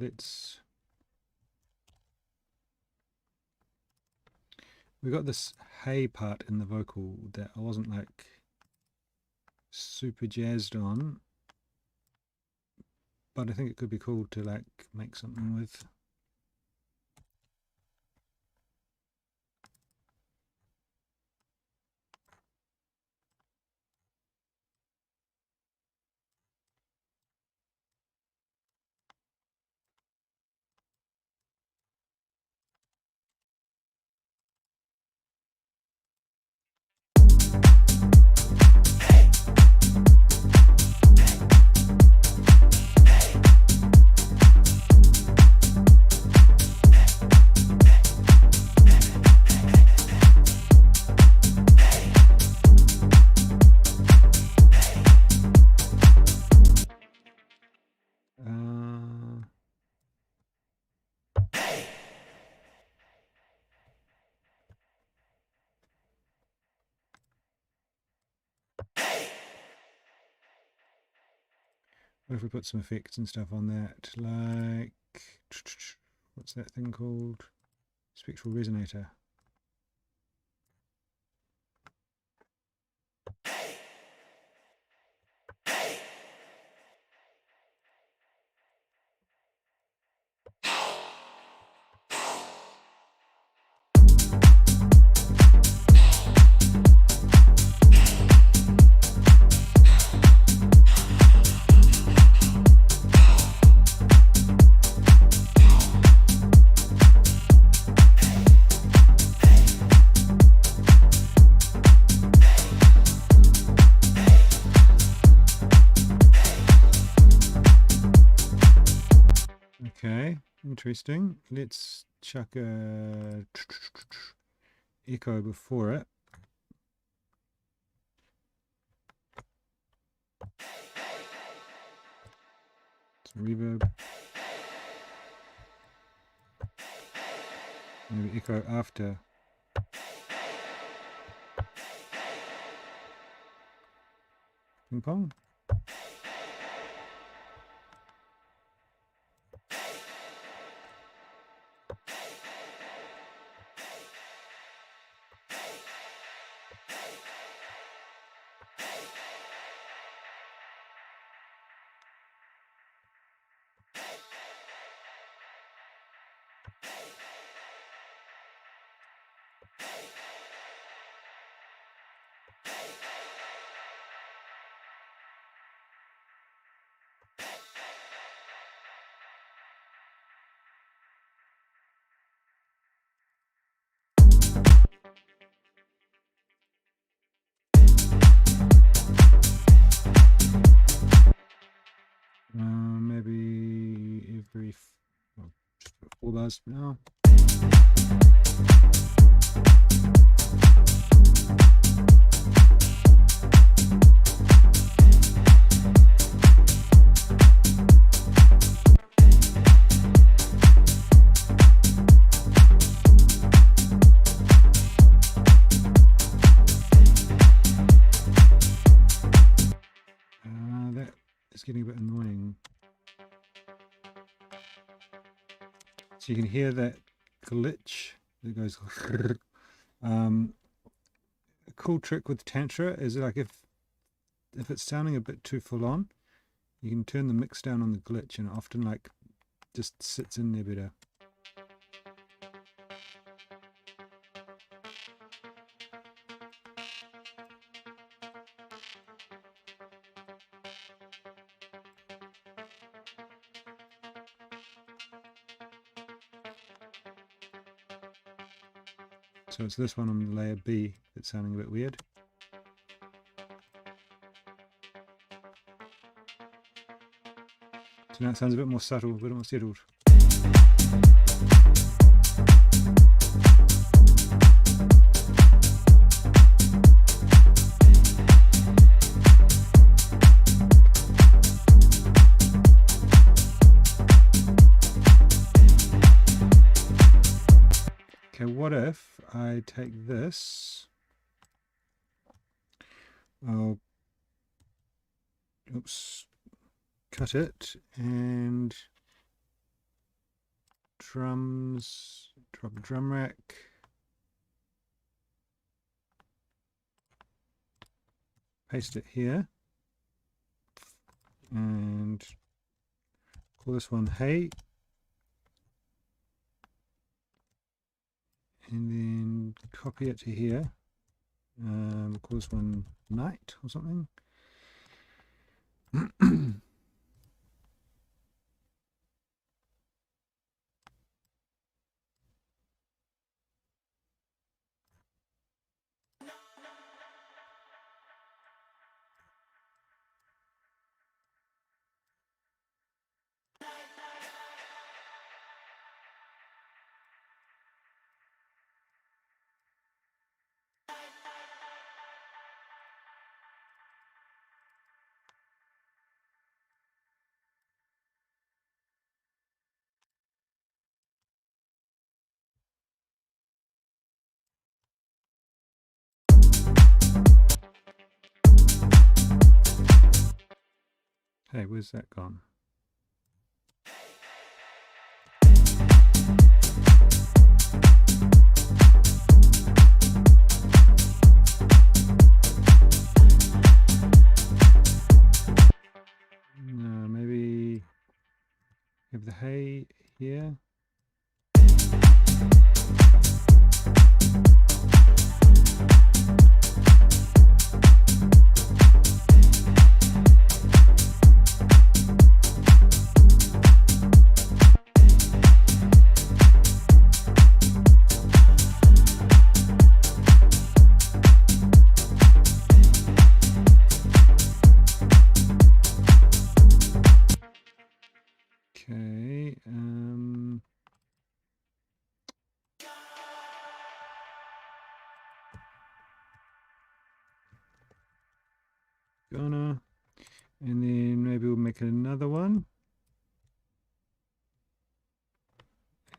We got this hey part in the vocal that I wasn't like super jazzed on. But I think it could be cool to like make something with. What if we put some effects and stuff on that, like, what's that thing called? Spectral resonator. Okay, interesting. Let's chuck a echo before it. Some reverb. Maybe echo after. Ping pong. Maybe every well, just 4 bars for now. That is getting a bit annoying. So you can hear that glitch that goes. A cool trick with Tantra is like if it's sounding a bit too full on, you can turn the mix down on the glitch, and it often like just sits in there better. So it's this one on layer B that's sounding a bit weird. So now it sounds a bit more subtle, a bit more settled. Okay, what if I take this, I'll, cut it, and drums, drop a drum rack, paste it here, and call this one Hey, and then copy it to here, call this one Night or something. Hey, where's that gone? No, maybe have the hey here. Okay, and then maybe we'll make another one.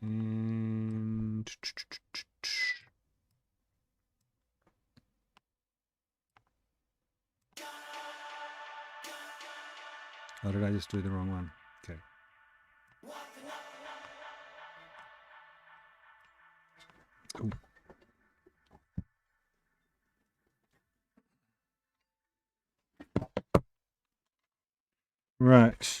And oh, did I just do the wrong one? Okay. Ooh. Right,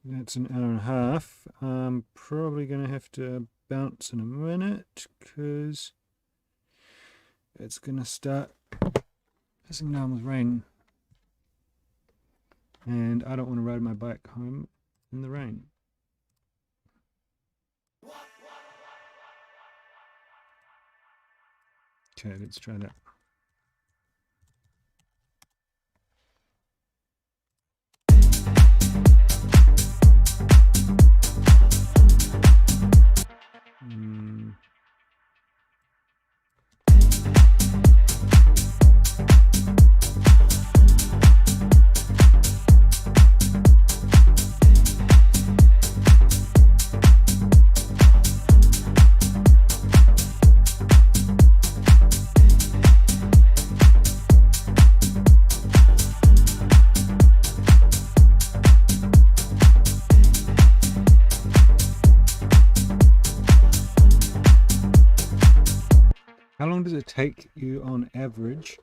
that's an hour and a half. I'm probably going to have to bounce in a minute because it's going to start pissing down with rain. And I don't want to ride my bike home in the rain. Okay, let's try that. How long does it take you on average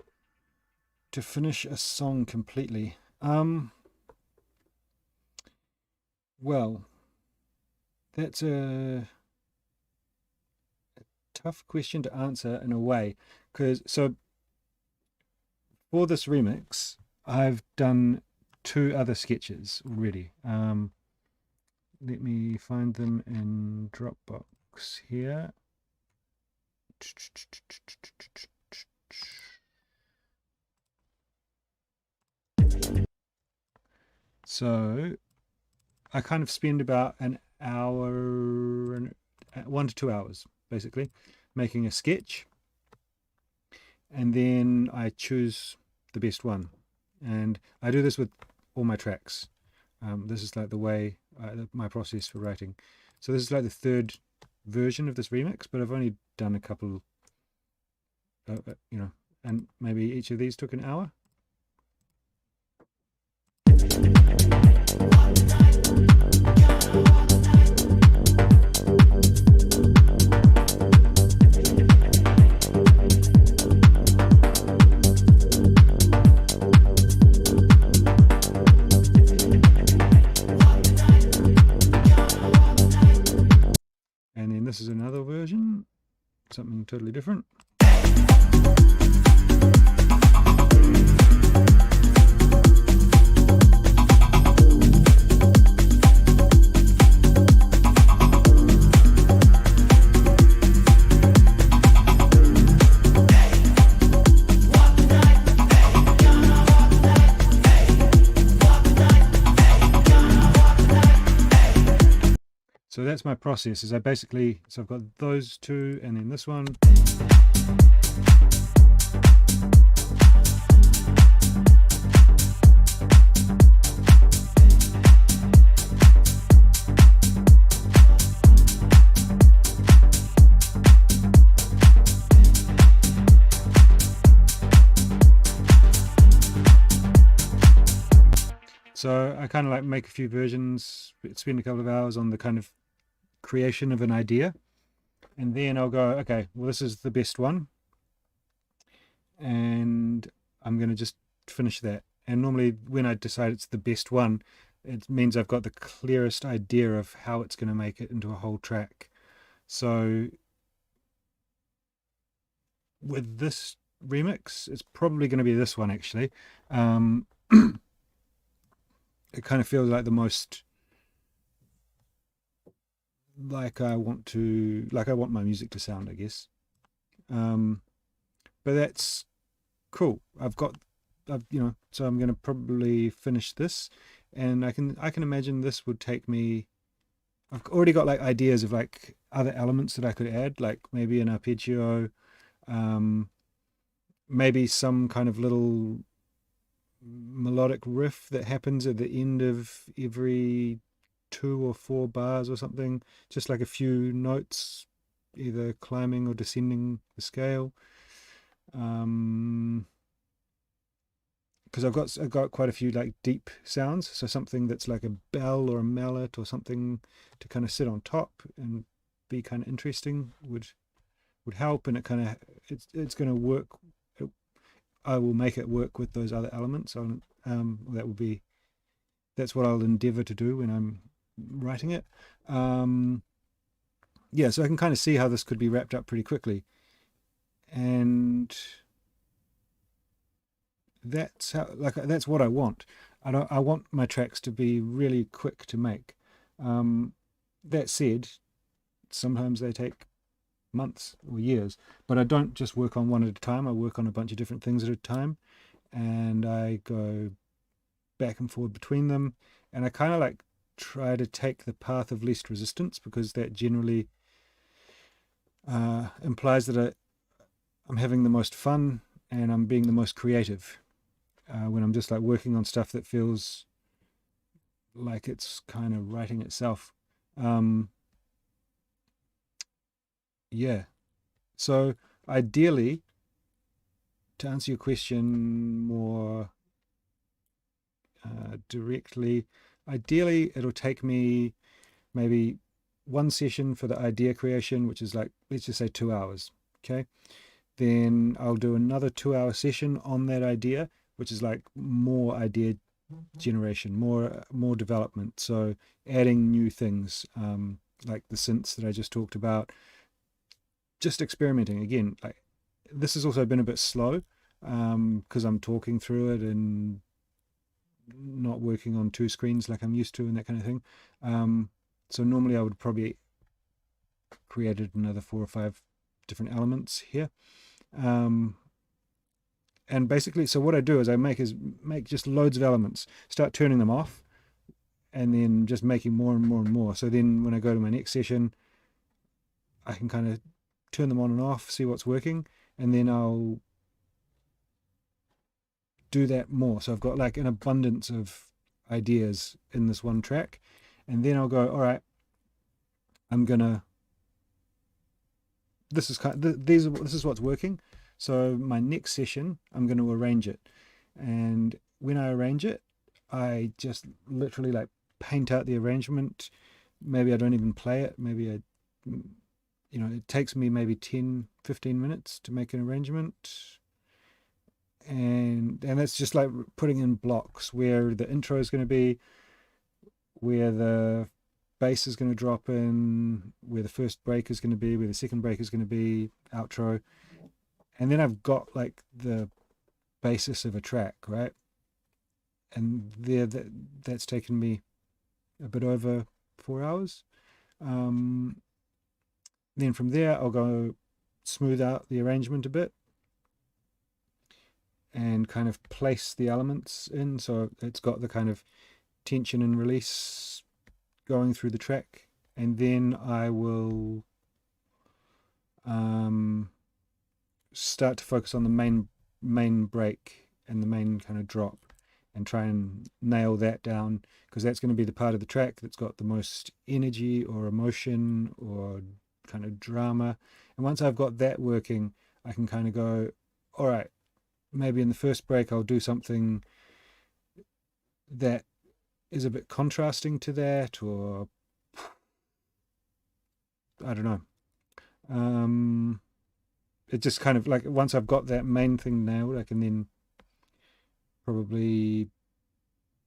to finish a song completely? Well, that's a tough question to answer in a way, because so for this remix, I've done 2 other sketches already. Let me find them in Dropbox here. So I kind of spend about an hour and 1 to 2 hours basically making a sketch, and then I choose the best one, and I do this with all my tracks. This is like the way my process for writing. So this is like the 3rd version of this remix, but I've only done a couple, you know, and maybe each of these took an hour. And then this is another version, something totally different. So that's my process, is I've got those 2 and then this one. So I kind of like make a few versions, spend a couple of hours on the kind of creation of an idea, and then I'll go, okay, well, this is the best one, and I'm going to just finish that. And normally when I decide it's the best one, it means I've got the clearest idea of how it's going to make it into a whole track. So with this remix, it's probably going to be this one actually. It kind of feels like the most like I want my music to sound, I guess. But that's cool. So I'm going to probably finish this, and I can imagine this would take me. I've already got like ideas of like other elements that I could add, like maybe an arpeggio, maybe some kind of little melodic riff that happens at the end of every 2 or 4 bars or something, just like a few notes either climbing or descending the scale. Because I've got quite a few like deep sounds, so something that's like a bell or a mallet or something to kind of sit on top and be kind of interesting would help. And it kind of it's going to work. I will make it work with those other elements. That's what I'll endeavor to do when I'm writing it. Yeah, so I can kind of see how this could be wrapped up pretty quickly, and that's what I want. I want my tracks to be really quick to make. That said, sometimes they take months or years, but I don't just work on one at a time. I work on a bunch of different things at a time, and I go back and forward between them, and I kind of like try to take the path of least resistance, because that generally implies that I'm having the most fun and I'm being the most creative when I'm just like working on stuff that feels like it's kind of writing itself. Yeah, so ideally, to answer your question more directly, ideally it'll take me maybe one session for the idea creation, which is like, let's just say 2 hours. Okay, then I'll do another 2-hour session on that idea, which is like more idea generation, more development, so adding new things, like the synths that I just talked about, just experimenting again. Like, this has also been a bit slow because I'm talking through it and not working on 2 screens like I'm used to and that kind of thing. So normally I would probably created another 4 or 5 different elements here. And basically, so what I do is I make just loads of elements, start turning them off, and then just making more and more and more. So then when I go to my next session, I can kind of turn them on and off, see what's working, and then I'll do that more. So I've got like an abundance of ideas in this one track, and then I'll go, all right, this is what's working. So my next session, I'm going to arrange it, and when I arrange it, I just literally like paint out the arrangement. Maybe I don't even play it. Maybe it takes me maybe 10-15 minutes to make an arrangement, and that's just like putting in blocks where the intro is going to be, where the bass is going to drop in, where the first break is going to be, where the second break is going to be, outro. And then I've got like the basis of a track, right? And that's taken me a bit over 4 hours. Then from there, I'll go smooth out the arrangement a bit and kind of place the elements in, so it's got the kind of tension and release going through the track. And then I will start to focus on the main break and the main kind of drop, and try and nail that down, because that's going to be the part of the track that's got the most energy or emotion or kind of drama. And once I've got that working, I can kind of go, all right, maybe in the first break I'll do something that is a bit contrasting to that, or I don't know. It just kind of like, once I've got that main thing nailed, I can then probably,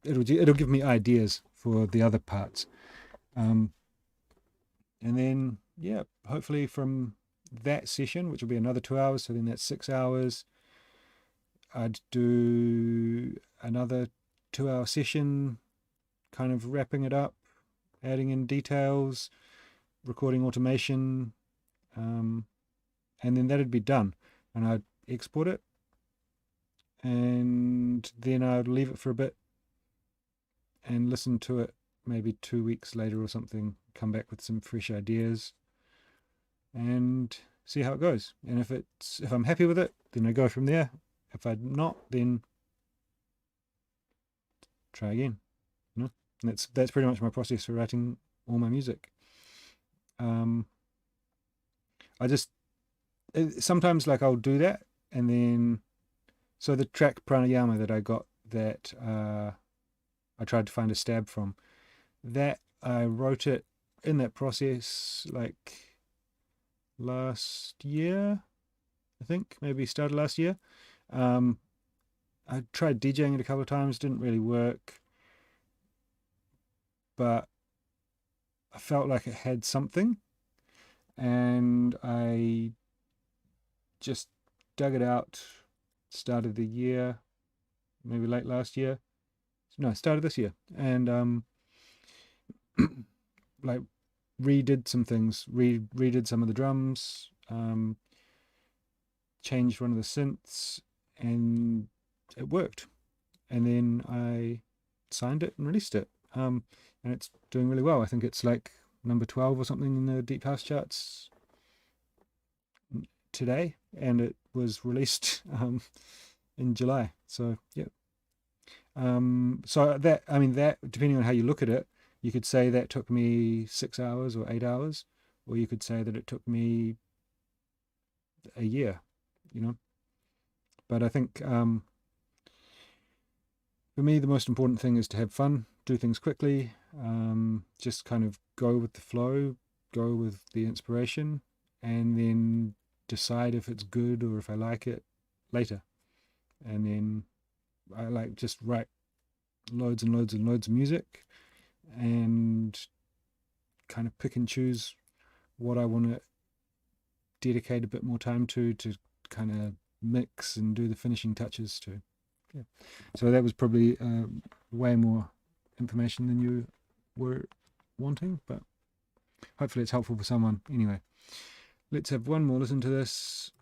it'll give me ideas for the other parts. And then, yeah, hopefully from that session, which will be another 2 hours, so then that's 6 hours, I'd do another 2-hour session, kind of wrapping it up, adding in details, recording automation, and then that'd be done. And I'd export it, and then I'd leave it for a bit and listen to it maybe 2 weeks later or something, come back with some fresh ideas and see how it goes. And if I'm happy with it, then I go from there. If I'm not, then try again. You know, and that's pretty much my process for writing all my music. I just sometimes, like, I'll do that, and then, so the track Pranayama that I got, that I tried to find a stab from, that I wrote it in that process like last year, I think, maybe started last year. I tried DJing it a couple of times, didn't really work, but I felt like it had something, and I just dug it out, started the year, maybe late last year, no, started this year, and like redid some things, redid some of the drums, changed one of the synths, and it worked. And then I signed it and released it, and it's doing really well. I think it's like number 12 or something in the Deep House charts today, and it was released in July. So yeah. So that, I mean, that, depending on how you look at it, you could say that took me 6 hours or 8 hours, or you could say that it took me a year, you know. But I think for me, the most important thing is to have fun, do things quickly, just kind of go with the flow, go with the inspiration, and then decide if it's good or if I like it later. And then I like just write loads and loads and loads of music, and kind of pick and choose what I want to dedicate a bit more time to kind of mix and do the finishing touches to. Yeah. So that was probably way more information than you were wanting, but hopefully it's helpful for someone. Anyway, let's have one more listen to this.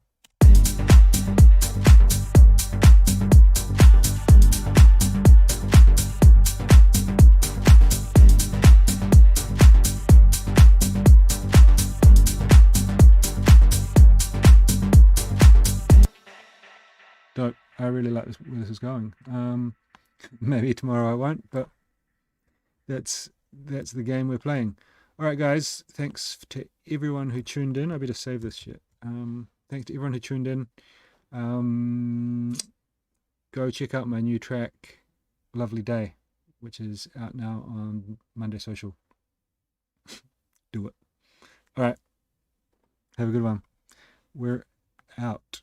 Dope. I really like this, where this is going. Maybe tomorrow I won't, but that's the game we're playing. All right, guys. Thanks to everyone who tuned in. I better save this shit. Thanks to everyone who tuned in. Go check out my new track, Lovely Day, which is out now on Monday Social. Do it. All right. Have a good one. We're out.